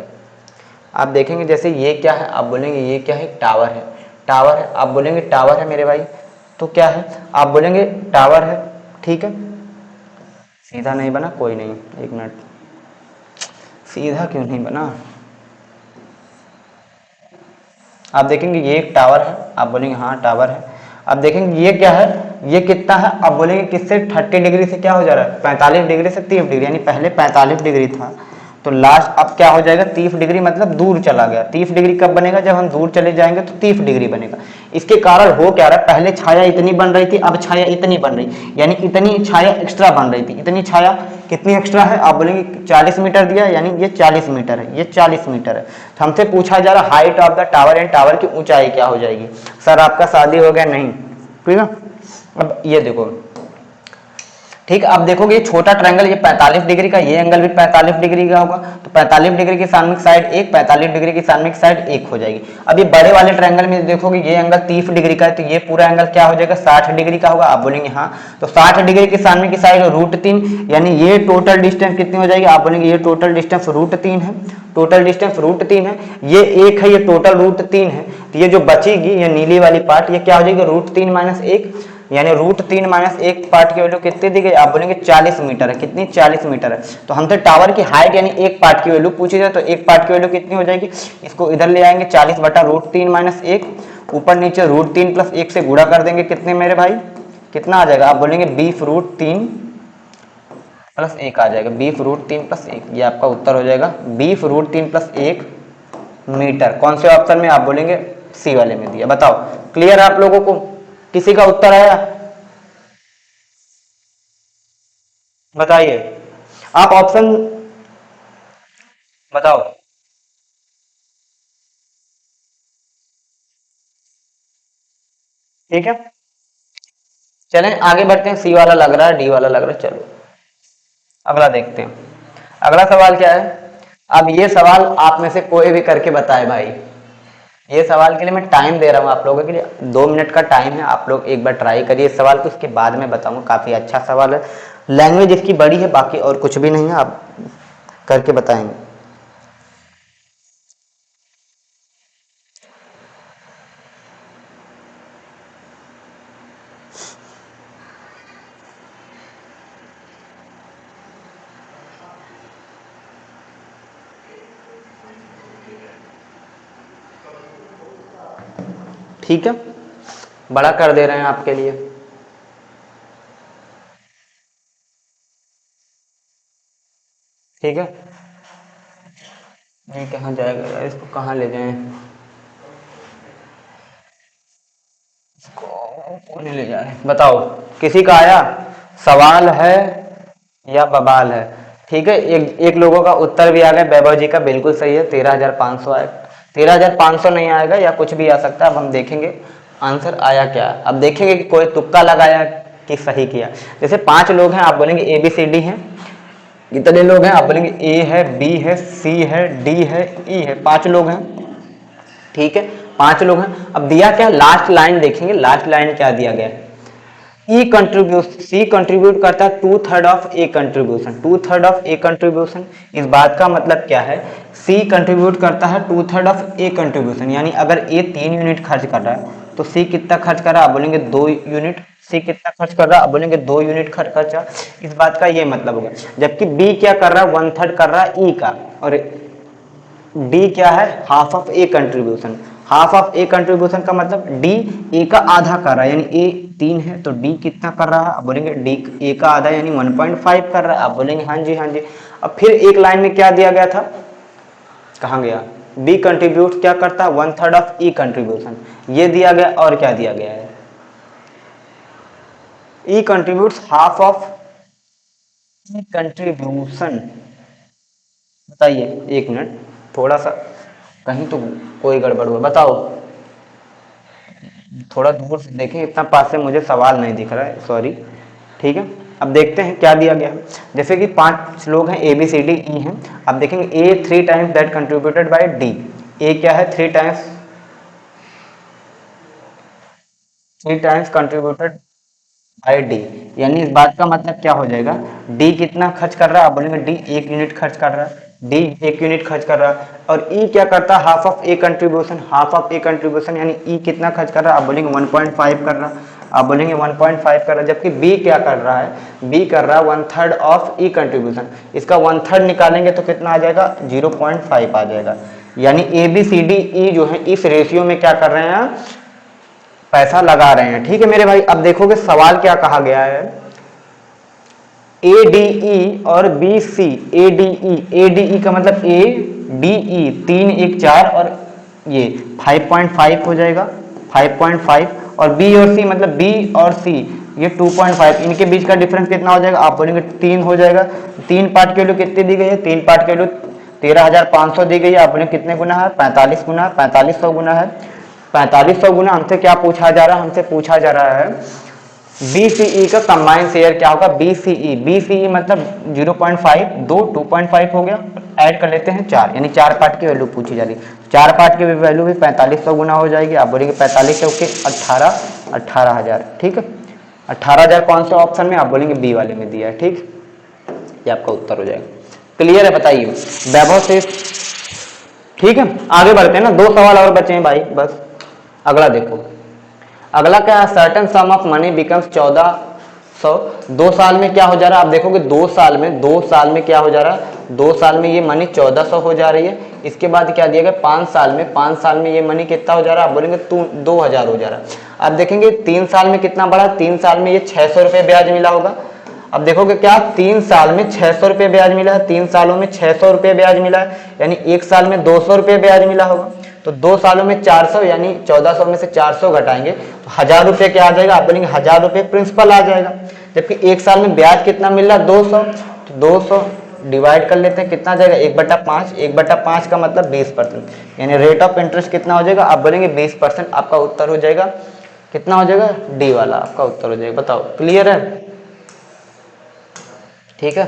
आप देखेंगे जैसे ये क्या है, आप बोलेंगे ये क्या है, टावर है, टावर है, आप बोलेंगे टावर है मेरे भाई, तो क्या है, आप बोलेंगे टावर है। ठीक है सीधा नहीं बना, कोई नहीं, 1 मिनट, सीधा क्यों नहीं बना, आप देखेंगे ये एक टावर है, आप बोलेंगे हाँ टावर है। आप देखेंगे ये क्या है, ये कितना है, आप बोलेंगे किससे 30 डिग्री से क्या हो जा रहा है, 45 डिग्री से 30 डिग्री, यानी पहले 45 डिग्री था तो लास्ट अब क्या हो जाएगा 30 डिग्री, मतलब दूर चला गया। 30 डिग्री कब बनेगा, जब हम दूर चले जाएंगे तो 30 डिग्री बनेगा। इसके कारण हो क्या रहा है, पहले छाया इतनी बन रही थी, अब छाया इतनी बन रही, यानी इतनी छाया एक्स्ट्रा बन रही थी। इतनी छाया कितनी एक्स्ट्रा है, आप बोलेंगे 40 मीटर दिया, यानी ये 40 मीटर है, ये 40 मीटर है। तो हमसे पूछा जा रहा height of the tower and tower की ऊंचाई क्या हो जाएगी। सर आपका शादी हो गया, नहीं ठीक है। अब ये देखो, ठीक है, अब देखोगे ये छोटा ट्रायंगल, ये 45 डिग्री का, ये एंगल भी 45 डिग्री का होगा, तो 45 डिग्री की सामने की साइड 1, 45 डिग्री की सामने की साइड 1 हो जाएगी। अब ये बड़े वाले ट्रायंगल में देखोगे ये एंगल 30 डिग्री का है, तो ये पूरा एंगल क्या हो जाएगा 60 डिग्री का होगा। आप बोलेंगे हाँ, तो 60 डिग्री की सामने की साइड √3, यानी ये टोटल डिस्टेंस कितनी हो जाएगी, आप बोलेंगे ये टोटल डिस्टेंस √3 है, टोटल डिस्टेंस √3 है, ये 1 है, ये टोटल √3 है, तो ये जो बचेगी ये नीली वाली पार्ट, ये क्या हो जाएगी √3 - 1, यानी √3 - 1 पार्ट की वैल्यू कितनी दी गई, आप बोलेंगे 40 मीटर है। कितनी, 40 मीटर है। तो हमसे टावर की हाइट यानी एक पार्ट की वैल्यू पूछी जाए, तो एक पार्ट की वैल्यू कितनी हो जाएगी, इसको इधर ले आएंगे 40 बटा √3 - 1, ऊपर नीचे √3 + 1 से गुणा कर देंगे, कितने मेरे भाई कितना आ जाएगा, आप बोलेंगे b√3 + 1 आ जाएगा, b√3 + 1, ये आपका उत्तर हो जाएगा b√3 + 1 मीटर। कौन से ऑप्शन में, आप बोलेंगे सी वाले में दिया। बताओ क्लियर है आप लोगों को, किसी का उत्तर आया बताइए, आप ऑप्शन बताओ। ठीक है, चलें आगे बढ़ते हैं, सी वाला लग रहा है, डी वाला लग रहा है, चलो अगला देखते हैं। अगला सवाल क्या है, अब ये सवाल आप में से कोई भी करके बताए भाई, ये सवाल के लिए मैं टाइम दे रहा हूँ आप लोगों के लिए, 2 मिनट का टाइम है, आप लोग एक बार ट्राई करिए इस सवाल को, उसके बाद में बताऊंगा। काफ़ी अच्छा सवाल है, लैंग्वेज इसकी बड़ी है, बाकी और कुछ भी नहीं है, आप करके बताएंगे। ठीक है, बड़ा कर दे रहे हैं आपके लिए। ठीक है, ये कहाँ जाएगा यार, इसको कहाँ ले जाएं, इसको नहीं ले जा रहे, बताओ किसी का आया सवाल है या बवाल है। ठीक है, एक लोगों का उत्तर भी आ गया, वैभव जी का बिल्कुल सही है, 13,500 आएगा, 13,500 नहीं आएगा या कुछ भी आ सकता है, अब हम देखेंगे आंसर आया क्या। अब देखेंगे कि कोई तुक्का लगाया कि सही किया। जैसे 5 लोग हैं, आप बोलेंगे ABCD हैं, कितने लोग हैं, आप बोलेंगे A है, B है, C है, D है, E है, 5 लोग हैं। ठीक है, 5 लोग हैं। अब दिया क्या, लास्ट लाइन देखेंगे, लास्ट लाइन क्या दिया गया है, सी कंट्रीब्यूट करता है 2/3 of A contribution, 2/3 of A contribution. इस बात का मतलब क्या है, सी कंट्रीब्यूट करता है 2/3 ऑफ ए कंट्रीब्यूशन, यानी अगर ए 3 यूनिट खर्च कर रहा है तो सी कितना खर्च कर रहा है, आप बोलेंगे 2 यूनिट। सी कितना खर्च कर रहा है, आप बोलेंगे 2 यूनिट खर्चा। इस बात का ये मतलब होगा। जबकि बी क्या कर रहा है, 1/3 कर रहा है ई का, और डी क्या है, half of A contribution. Half of A contribution का मतलब डी ए का आधा कर रहा है, यानी ए 3 है तो डी कितना कर रहा है, आप बोलेंगे डी ए का आधा यानी 1.5 कर रहा है, आप बोलेंगे हाँ जी हाँ जी। अब फिर एक लाइन में क्या दिया गया था, कहाँ गया, बी कंट्रीब्यूट क्या करता है 1/3 ऑफ ई कंट्रीब्यूशन, ये दिया गया। और क्या दिया गया है, E contributes half of E contribution. बताइए, एक मिनट, थोड़ा सा कहीं तो कोई गड़बड़ हुआ, बताओ थोड़ा दूर से देखें, इतना पास से मुझे सवाल नहीं दिख रहा है, सॉरी। ठीक है, अब देखते हैं क्या दिया गया है। जैसे कि 5 लोग हैं, ABCD E हैं, अब देखेंगे A 3 times that contributed bye D। A क्या है, 3 टाइम्स कंट्रीब्यूटेड बाय D, यानी इस बात का मतलब क्या हो जाएगा, D कितना खर्च कर रहा है, आप बोलेंगे D 1 यूनिट खर्च कर रहा है, D 1 यूनिट खर्च कर रहा है। और E क्या करता है, half of A contribution, half of A contribution यानी E कितना खर्च कर रहा है, आप बोलेंगे 1.5 कर रहा है, आप बोलेंगे 1.5 कर रहा है। जबकि B क्या कर रहा है, B कर रहा है 1/3 ऑफ E कंट्रीब्यूशन, इसका 1/3 निकालेंगे तो कितना आ जाएगा, 0.5 आ जाएगा। यानी ABCDE जो है इस रेशियो में क्या कर रहे हैं, पैसा लगा रहे हैं। ठीक है मेरे भाई, अब देखोगे सवाल क्या कहा गया है, ADE और BC, ADE का मतलब ADE 3 1 4 और ये 5.5 हो जाएगा, 5.5, और B और C मतलब B और C ये 2.5, इनके बीच का डिफरेंस कितना हो जाएगा, आप बोलेंगे 3 हो जाएगा। 3 पार्ट की वैल्यू कितनी दी गई है, 3 पार्ट की वैल्यू 13,500 दी गई है, आप बोलेंगे कितने गुना है, 45 गुना, 4500 गुना है। 4500 गुना हमसे क्या पूछा जा रहा है, हमसे पूछा जा रहा है BCE का कंबाइन शेयर क्या होगा, BCE मतलब 0.5, 2.5 हो गया, ऐड कर लेते हैं 4, यानी 4 पार्ट की वैल्यू पूछी जा रही है। 4 पार्ट की वैल्यू भी 4500 गुना हो जाएगी, आप बोलेंगे 45 के 18,000। ठीक है, 18,000 कौन से ऑप्शन में, आप बोलेंगे बी वाले में दिया है। ठीक, ये आपका उत्तर हो जाएगा। क्लियर है, बताइए वैभव से। ठीक है, आगे बढ़ते हैं ना, 2 सवाल और बचे हैं भाई बस। अगला देखो, अगला क्या है, certain some of money becomes 1400। 2 साल में क्या हो जा रहा है, आप देखोगे 2 साल में क्या हो जा रहा है, 2 साल में ये मनी 1400 हो जा रही है। इसके बाद क्या दिया गया 5 साल में ये मनी कितना हो जा रहा है, आप बोलेंगे 2000 हो जा रहा है। अब देखेंगे 3 साल में कितना बढ़ा, 3 साल में ये 600 रुपये ब्याज मिला होगा। अब देखोगे क्या 3 साल में 600 रुपये ब्याज मिला है, 3 सालों में 600 रुपये ब्याज मिला है, यानी 1 साल में 200 रुपये ब्याज मिला होगा। तो 2 सालों में 400, यानी 1400 में से 400 घटाएंगे तो 1000 रुपये क्या आ जाएगा, आप बोलेंगे 1000 रुपये प्रिंसिपल आ जाएगा। जबकि 1 साल में ब्याज कितना मिल रहा है 200, तो 200 डिवाइड कर लेते हैं, कितना आ जाएगा 1/5, 1/5 का मतलब 20%, यानी रेट ऑफ इंटरेस्ट कितना हो जाएगा, आप बोलेंगे 20%। आपका उत्तर हो जाएगा कितना हो जाएगा, डी वाला आपका उत्तर हो जाएगा। बताओ क्लियर है, ठीक है।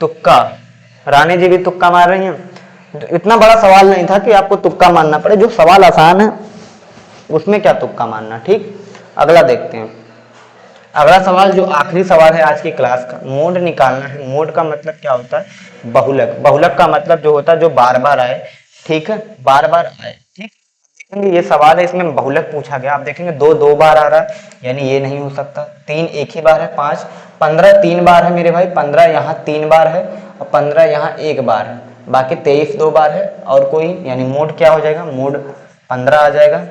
तुक्का, रानी जी भी तुक्का मार रही हैं। इतना बड़ा सवाल नहीं था कि आपको तुक्का मारना पड़े, जो सवाल आसान है उसमें क्या तुक्का मारना। ठीक, अगला देखते हैं। अगला सवाल जो आखिरी सवाल है आज की क्लास का, मोड निकालना है। मोड का मतलब क्या होता है, बहुलक। बहुलक का मतलब जो होता है जो बार बार आए, ठीक है, बार बार आए। ठीक, देखेंगे ये सवाल है, इसमें बहुलक पूछा गया। आप देखेंगे 2 2 बार आ रहा है, यानी ये नहीं हो सकता। 3 एक ही बार है, 5 15 3 बार है मेरे भाई, 15 यहाँ 3 बार है और 15 यहाँ 1 बार है, बाकी 23 2 बार है और कोई, यानी मोड क्या हो जाएगा, मोड 15 आ जाएगा।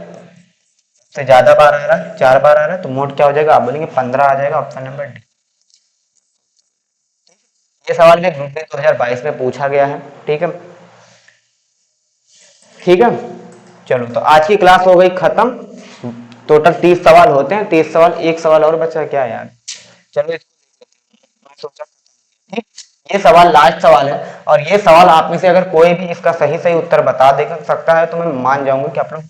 से ज्यादा बार आ रहा है, 4 बार आ रहा है, तो मोड क्या हो जाएगा, आप बोलेंगे 15 आ जाएगा, ऑप्शन नंबर डी। ये सवाल भी ग्रुप डी 2022 में पूछा गया है। ठीक है, ठीक है। चलो, तो आज की क्लास हो गई खत्म। टोटल 30 सवाल होते हैं, 30 सवाल, एक सवाल और बचा क्या यार, चलो इसको सोचा। ठीक, ये सवाल लास्ट सवाल है, और ये सवाल आप में से अगर कोई भी इसका सही सही उत्तर बता दे सकता है तो मैं मान जाऊंगा कि आप लोग।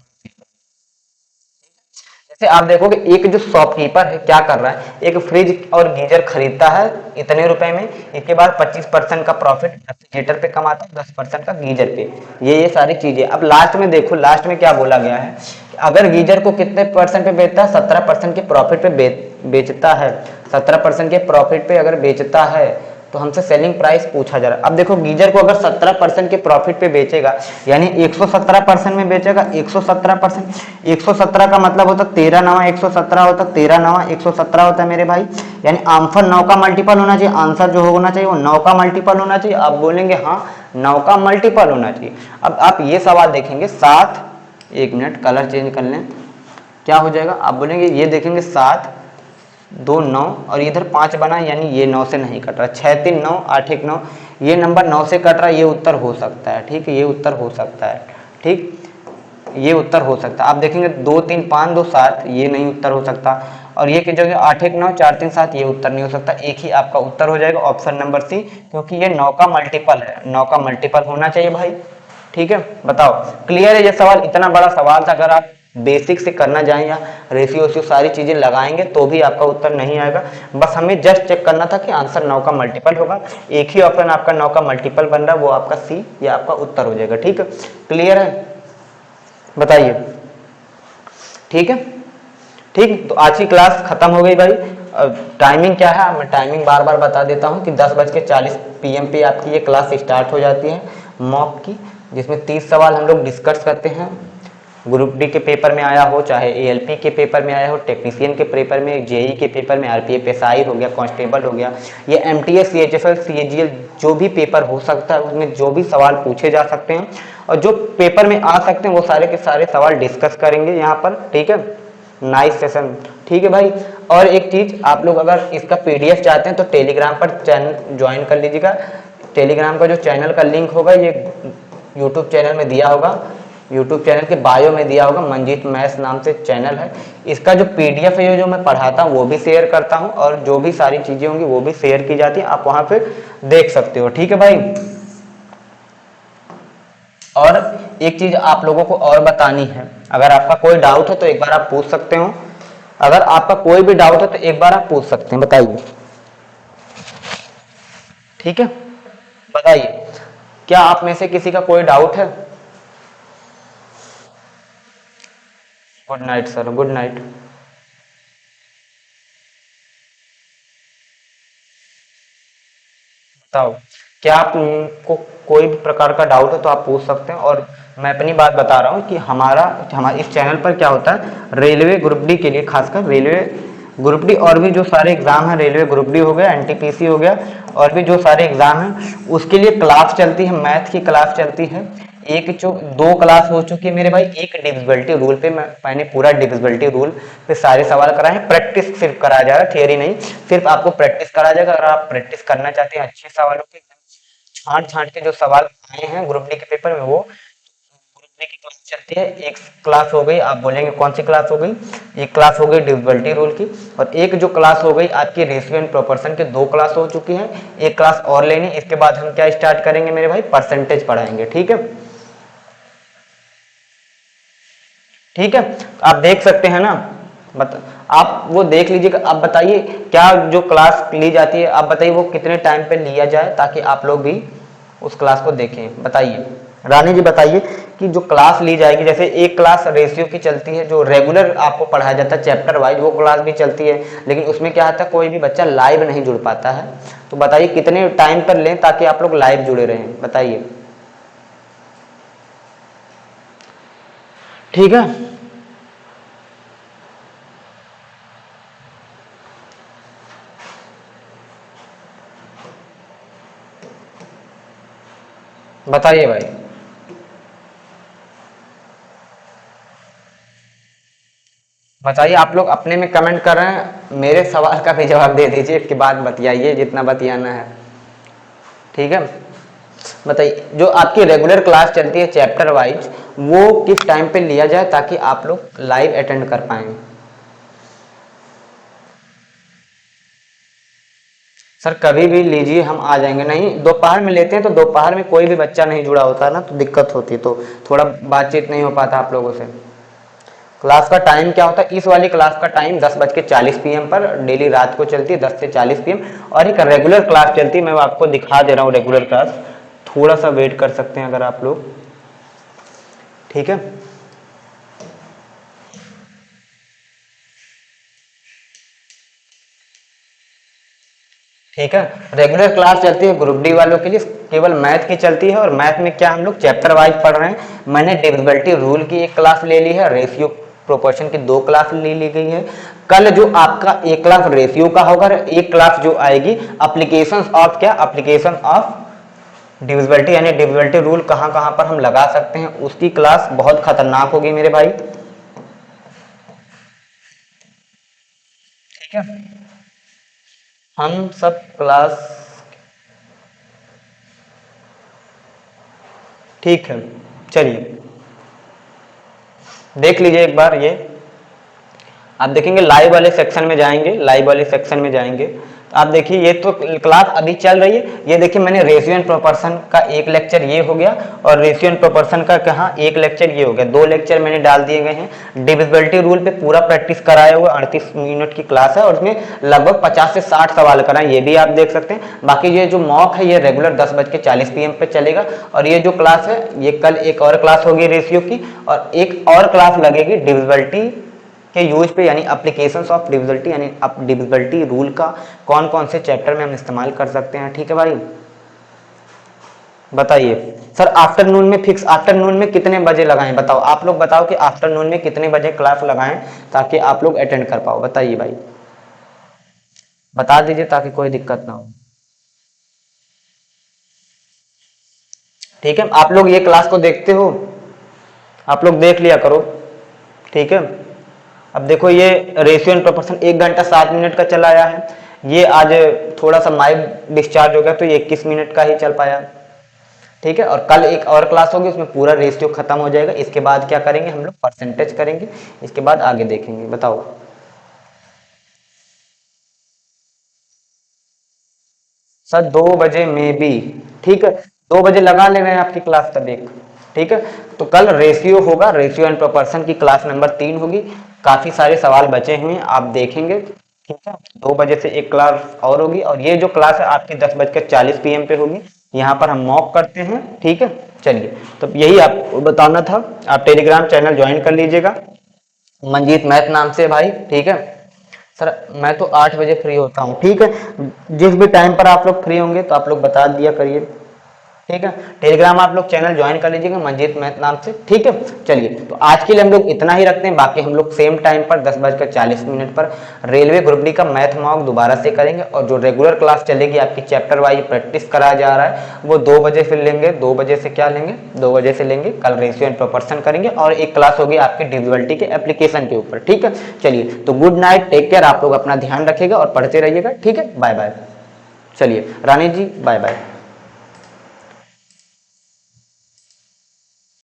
जैसे आप देखोगे एक जो शॉपकीपर है क्या कर रहा है, एक फ्रिज और गीजर खरीदता है इतने रुपए में, इसके बाद 25% का प्रॉफिट रेफ्रिजरेटर पे कमाता है, 10% का गीजर पे। ये सारी चीजें। अब लास्ट में देखो, लास्ट में क्या बोला गया है, अगर गीजर को कितने परसेंट पे बेचता है, 17% के प्रॉफिट पे बेचता है, 17% के प्रॉफिट पे अगर बेचता है तो हमसे सेलिंग प्राइस पूछा जा रहा है। अब देखो गीजर को अगर 17% के प्रॉफिट पे बेचेगा, यानी 117% में बेचेगा, 117%, 117 का मतलब होता 13 9 117 होता, 13 9 117 होता है मेरे भाई, यानी आंसर 9 का मल्टीपल होना चाहिए। आंसर जो होना चाहिए वो 9 का मल्टीपल होना चाहिए। आप बोलेंगे हाँ 9 का मल्टीपल होना चाहिए। अब आप ये सवाल देखेंगे 7, 1 मिनट कलर चेंज कर लें, क्या हो जाएगा, आप बोलेंगे ये देखेंगे 7 2 9 और इधर 5 बना, यानी ये 9 से नहीं कट रहा, 6 3 9 8 1 9, ये नंबर 9 से कट रहा है, ये उत्तर हो सकता है। ठीक है, ये उत्तर हो सकता है। ठीक, ये उत्तर हो सकता है। आप देखेंगे 2 3 5 2 7, ये नहीं उत्तर हो सकता, और ये जो 8 1 9 4 3 7, ये उत्तर नहीं हो सकता। एक ही आपका उत्तर हो जाएगा ऑप्शन नंबर सी, क्योंकि ये 9 का मल्टीपल है, 9 का मल्टीपल होना चाहिए भाई। ठीक है, बताओ क्लियर है। ये सवाल इतना बड़ा सवाल था, अगर आप बेसिक से करना जाए या रेशियो सारी चीजें लगाएंगे तो भी आपका उत्तर नहीं आएगा। बस हमें जस्ट चेक करना था कि आंसर 9 का मल्टीपल होगा। एक ही ऑप्शन आपका 9 का मल्टीपल बन रहा है, वो आपका सी या आपका उत्तर हो जाएगा। ठीक है, क्लियर है, बताइए। ठीक है, ठीक, तो आज की क्लास खत्म हो गई भाई। टाइमिंग क्या है, मैं टाइमिंग बार बार बता देता हूँ कि 10:40 PM पे आपकी ये क्लास स्टार्ट हो जाती है मॉक की, जिसमें 30 सवाल हम लोग डिस्कस करते हैं। ग्रुप डी के पेपर में आया हो, चाहे ALP के पेपर में आया हो, टेक्नीशियन के पेपर में, JEE के पेपर में, RPF SI हो गया, कांस्टेबल हो गया, ये MTS CHFL CAGL जो भी पेपर हो सकता है उसमें जो भी सवाल पूछे जा सकते हैं और जो पेपर में आ सकते हैं वो सारे के सारे सवाल डिस्कस करेंगे यहाँ पर। ठीक है, नाइस सेशन। ठीक है भाई, और एक चीज, आप लोग अगर इसका PDF चाहते हैं तो टेलीग्राम पर चैनल ज्वाइन कर लीजिएगा। टेलीग्राम का जो चैनल का लिंक होगा ये यूट्यूब चैनल में दिया होगा, यूट्यूब चैनल के बायो में दिया होगा, मंजीत मैथ्स नाम से चैनल है। इसका जो PDF है जो मैं पढ़ाता हूँ वो भी शेयर करता हूँ, और जो भी सारी चीजें होंगी वो भी शेयर की जाती है, आप वहां पे देख सकते हो। ठीक है भाई, और एक चीज आप लोगों को और बतानी है, अगर आपका कोई डाउट है तो एक बार आप पूछ सकते हो। अगर आपका कोई भी डाउट है तो एक बार आप पूछ सकते हैं, बताइए। ठीक है, बताइए, क्या आप में से किसी का कोई डाउट है? Good night sir, good night. बताओ, क्या आपको कोई भी प्रकार का डाउट है तो आप पूछ सकते हैं। और मैं अपनी बात बता रहा हूँ कि हमारे इस चैनल पर क्या होता है, रेलवे ग्रुप डी के लिए, खासकर रेलवे ग्रुप डी और भी जो सारे एग्जाम हैं, रेलवे ग्रुप डी हो गया, एनटीपीसी हो गया, और भी जो सारे एग्जाम हैं उसके लिए क्लास चलती है, मैथ की क्लास चलती है। एक जो 2 क्लास हो चुकी है मेरे भाई, एक डिविजिबिलिटी रूल पे मैंने पूरा डिविजिबिलिटी रूल पे सारे सवाल कराए हैं। प्रैक्टिस सिर्फ कराया जाएगा, थियरी नहीं, सिर्फ आपको प्रैक्टिस कराया जाएगा। अगर आप प्रैक्टिस करना चाहते हैं अच्छे सवालों के, छांट छांट के जो सवाल आए हैं ग्रुप डी के पेपर में, वो ग्रुप डी की क्लास चलती है। एक क्लास हो गई, आप बोलेंगे कौन सी क्लास हो गई, एक क्लास हो गई डिविजिबिलिटी रूल की, और एक जो क्लास हो गई आपकी रेशियो एंड प्रोपोर्शन के 2 क्लास हो चुकी है, एक क्लास और लेनी। इसके बाद हम क्या स्टार्ट करेंगे मेरे भाई, परसेंटेज पढ़ाएंगे। ठीक है, ठीक है, आप देख सकते हैं ना, आप वो देख लीजिएगा। आप बताइए क्या जो क्लास ली जाती है, आप बताइए वो कितने टाइम पे लिया जाए ताकि आप लोग भी उस क्लास को देखें। बताइए रानी जी, बताइए कि जो क्लास ली जाएगी, जैसे एक क्लास रेशियो की चलती है, जो रेगुलर आपको पढ़ाया जाता है चैप्टर वाइज, वो क्लास भी चलती है, लेकिन उसमें क्या होता है कोई भी बच्चा लाइव नहीं जुड़ पाता है। तो बताइए कितने टाइम पर लें ताकि आप लोग लाइव जुड़े रहें, बताइए। ठीक है, बताइए भाई। बताइए, आप लोग अपने में कमेंट कर रहे हैं, मेरे सवाल का भी जवाब दे दीजिए, इसके बाद बतियाइए जितना बतियाना है। ठीक है, बताइए जो आपकी रेगुलर क्लास चलती है चैप्टर वाइज, वो किस टाइम पे लिया जाए ताकि आप लोग लाइव अटेंड कर पाएंगे। सर कभी भी लीजिए, हम आ जाएंगे। नहीं, दोपहर में लेते हैं तो दोपहर में कोई भी बच्चा नहीं जुड़ा होता ना, तो दिक्कत होती, तो थोड़ा बातचीत नहीं हो पाता आप लोगों से। क्लास का टाइम क्या होता है, इस वाली क्लास का टाइम 10:40 PM पर डेली रात को चलती है, 10 से 40 PM। और एक रेगुलर क्लास चलती है, मैं आपको दिखा दे रहा हूँ रेगुलर क्लास, थोड़ा सा वेट कर सकते हैं अगर आप लोग। ठीक है, ठीक है, रेगुलर क्लास चलती है ग्रुप डी वालों के लिए, केवल मैथ की चलती है। और मैथ में क्या हम लोग चैप्टर वाइज पढ़ रहे हैं। मैंने डिविजिबिलिटी रूल की एक क्लास ले ली है, रेशियो प्रोपोर्शन की 2 क्लास ले ली गई है। कल जो आपका एक क्लास रेशियो का होगा, एक क्लास जो आएगी एप्लीकेशंस ऑफ क्या, एप्लीकेशन ऑफ डिविजिबिलिटी, यानी डिविजिबिलिटी रूल कहां कहां पर हम लगा सकते हैं, उसकी क्लास बहुत खतरनाक होगी मेरे भाई। ठीक है, हम सब क्लास, ठीक है, चलिए देख लीजिए एक बार। ये आप देखेंगे लाइव वाले सेक्शन में जाएंगे, लाइव वाले सेक्शन में जाएंगे तो आप देखिए ये तो क्लास अभी चल रही है। ये देखिए मैंने रेशियो एंड प्रोपोर्शन का एक लेक्चर ये हो गया, और रेशियो एंड प्रोपोर्शन का कहाँ एक लेक्चर ये हो गया, 2 लेक्चर मैंने डाल दिए गए हैं। डिविजिबिलिटी रूल पे पूरा प्रैक्टिस कराया हुआ 38 मिनट की क्लास है, और उसमें लगभग 50 से 60 सवाल कराए, ये भी आप देख सकते हैं। बाकी ये जो मॉक है ये रेगुलर 10:40 PM पे चलेगा। और ये जो क्लास है ये कल एक और क्लास होगी रेशियो की, और एक और क्लास लगेगी डिविजिबिलिटी के यूज पे, यानी एप्लीकेशंस ऑफ डिविजिबिलिटी, यानी डिविजिबिलिटी रूल का कौन कौन से चैप्टर में हम इस्तेमाल कर सकते हैं। ठीक है भाई, बताइए सर आफ्टरनून में फिक्स, आफ्टरनून में कितने बजे लगाएं, बताओ आप लोग, बताओ कि आफ्टरनून में कितने बजे क्लास लगाएं ताकि आप लोग अटेंड कर पाओ। बताइए भाई, बता दीजिए ताकि कोई दिक्कत ना हो। ठीक है, आप लोग ये क्लास को देखते हो, आप लोग देख लिया करो। ठीक है, अब देखो ये रेशियो एंड प्रोपोर्शन 1 घंटा 7 मिनट का चला आया है। ये आज थोड़ा सा माइक डिस्चार्ज हो गया तो ये 21 मिनट का ही चल पाया। ठीक है, और कल एक और क्लास होगी उसमें पूरा रेशियो खत्म हो जाएगा। इसके बाद क्या करेंगे हम लोग, परसेंटेज करेंगे, इसके बाद आगे देखेंगे। बताओ सर 2 बजे में भी, ठीक है 2 बजे लगा ले रहे हैं आपकी क्लास तब एक। ठीक है, तो कल रेशियो होगा, रेशियो एंड प्रोपोर्शन की क्लास नंबर 3 होगी। काफी सारे सवाल बचे हुए हैं, आप देखेंगे। ठीक है, 2 बजे से एक क्लास और होगी, और ये जो क्लास है आपकी 10:40 PM पे होगी। यहाँ पर हम मॉक करते हैं। ठीक है, चलिए तो यही आपको बताना था। आप टेलीग्राम चैनल ज्वाइन कर लीजिएगा, मंजीत मैथ नाम से भाई। ठीक है सर, मैं तो 8 बजे फ्री होता हूँ। ठीक है, जिस भी टाइम पर आप लोग फ्री होंगे तो आप लोग बता दिया करिए। ठीक है। टेलीग्राम आप लोग चैनल ज्वाइन कर लीजिएगा मंजीत मैथ नाम से, ठीक है। चलिए तो आज के लिए हम लोग इतना ही रखते हैं, बाकी हम लोग सेम टाइम पर 10:40 पर रेलवे ग्रुप डी का मैथ मॉक दोबारा से करेंगे, और जो रेगुलर क्लास चलेगी आपकी चैप्टर वाइज प्रैक्टिस कराया जा रहा है वो 2 बजे फिर लेंगे। 2 बजे से क्या लेंगे, 2 बजे से लेंगे कल रेशियो एंड प्रोपोर्शन करेंगे, और एक क्लास होगी आपकी डिविजिबिलिटी के एप्लीकेशन के ऊपर, ठीक है। चलिए तो गुड नाइट, टेक केयर, आप लोग अपना ध्यान रखिएगा और पढ़ते रहिएगा, ठीक है। Bye bye. चलिए रानी जी बाय बाय।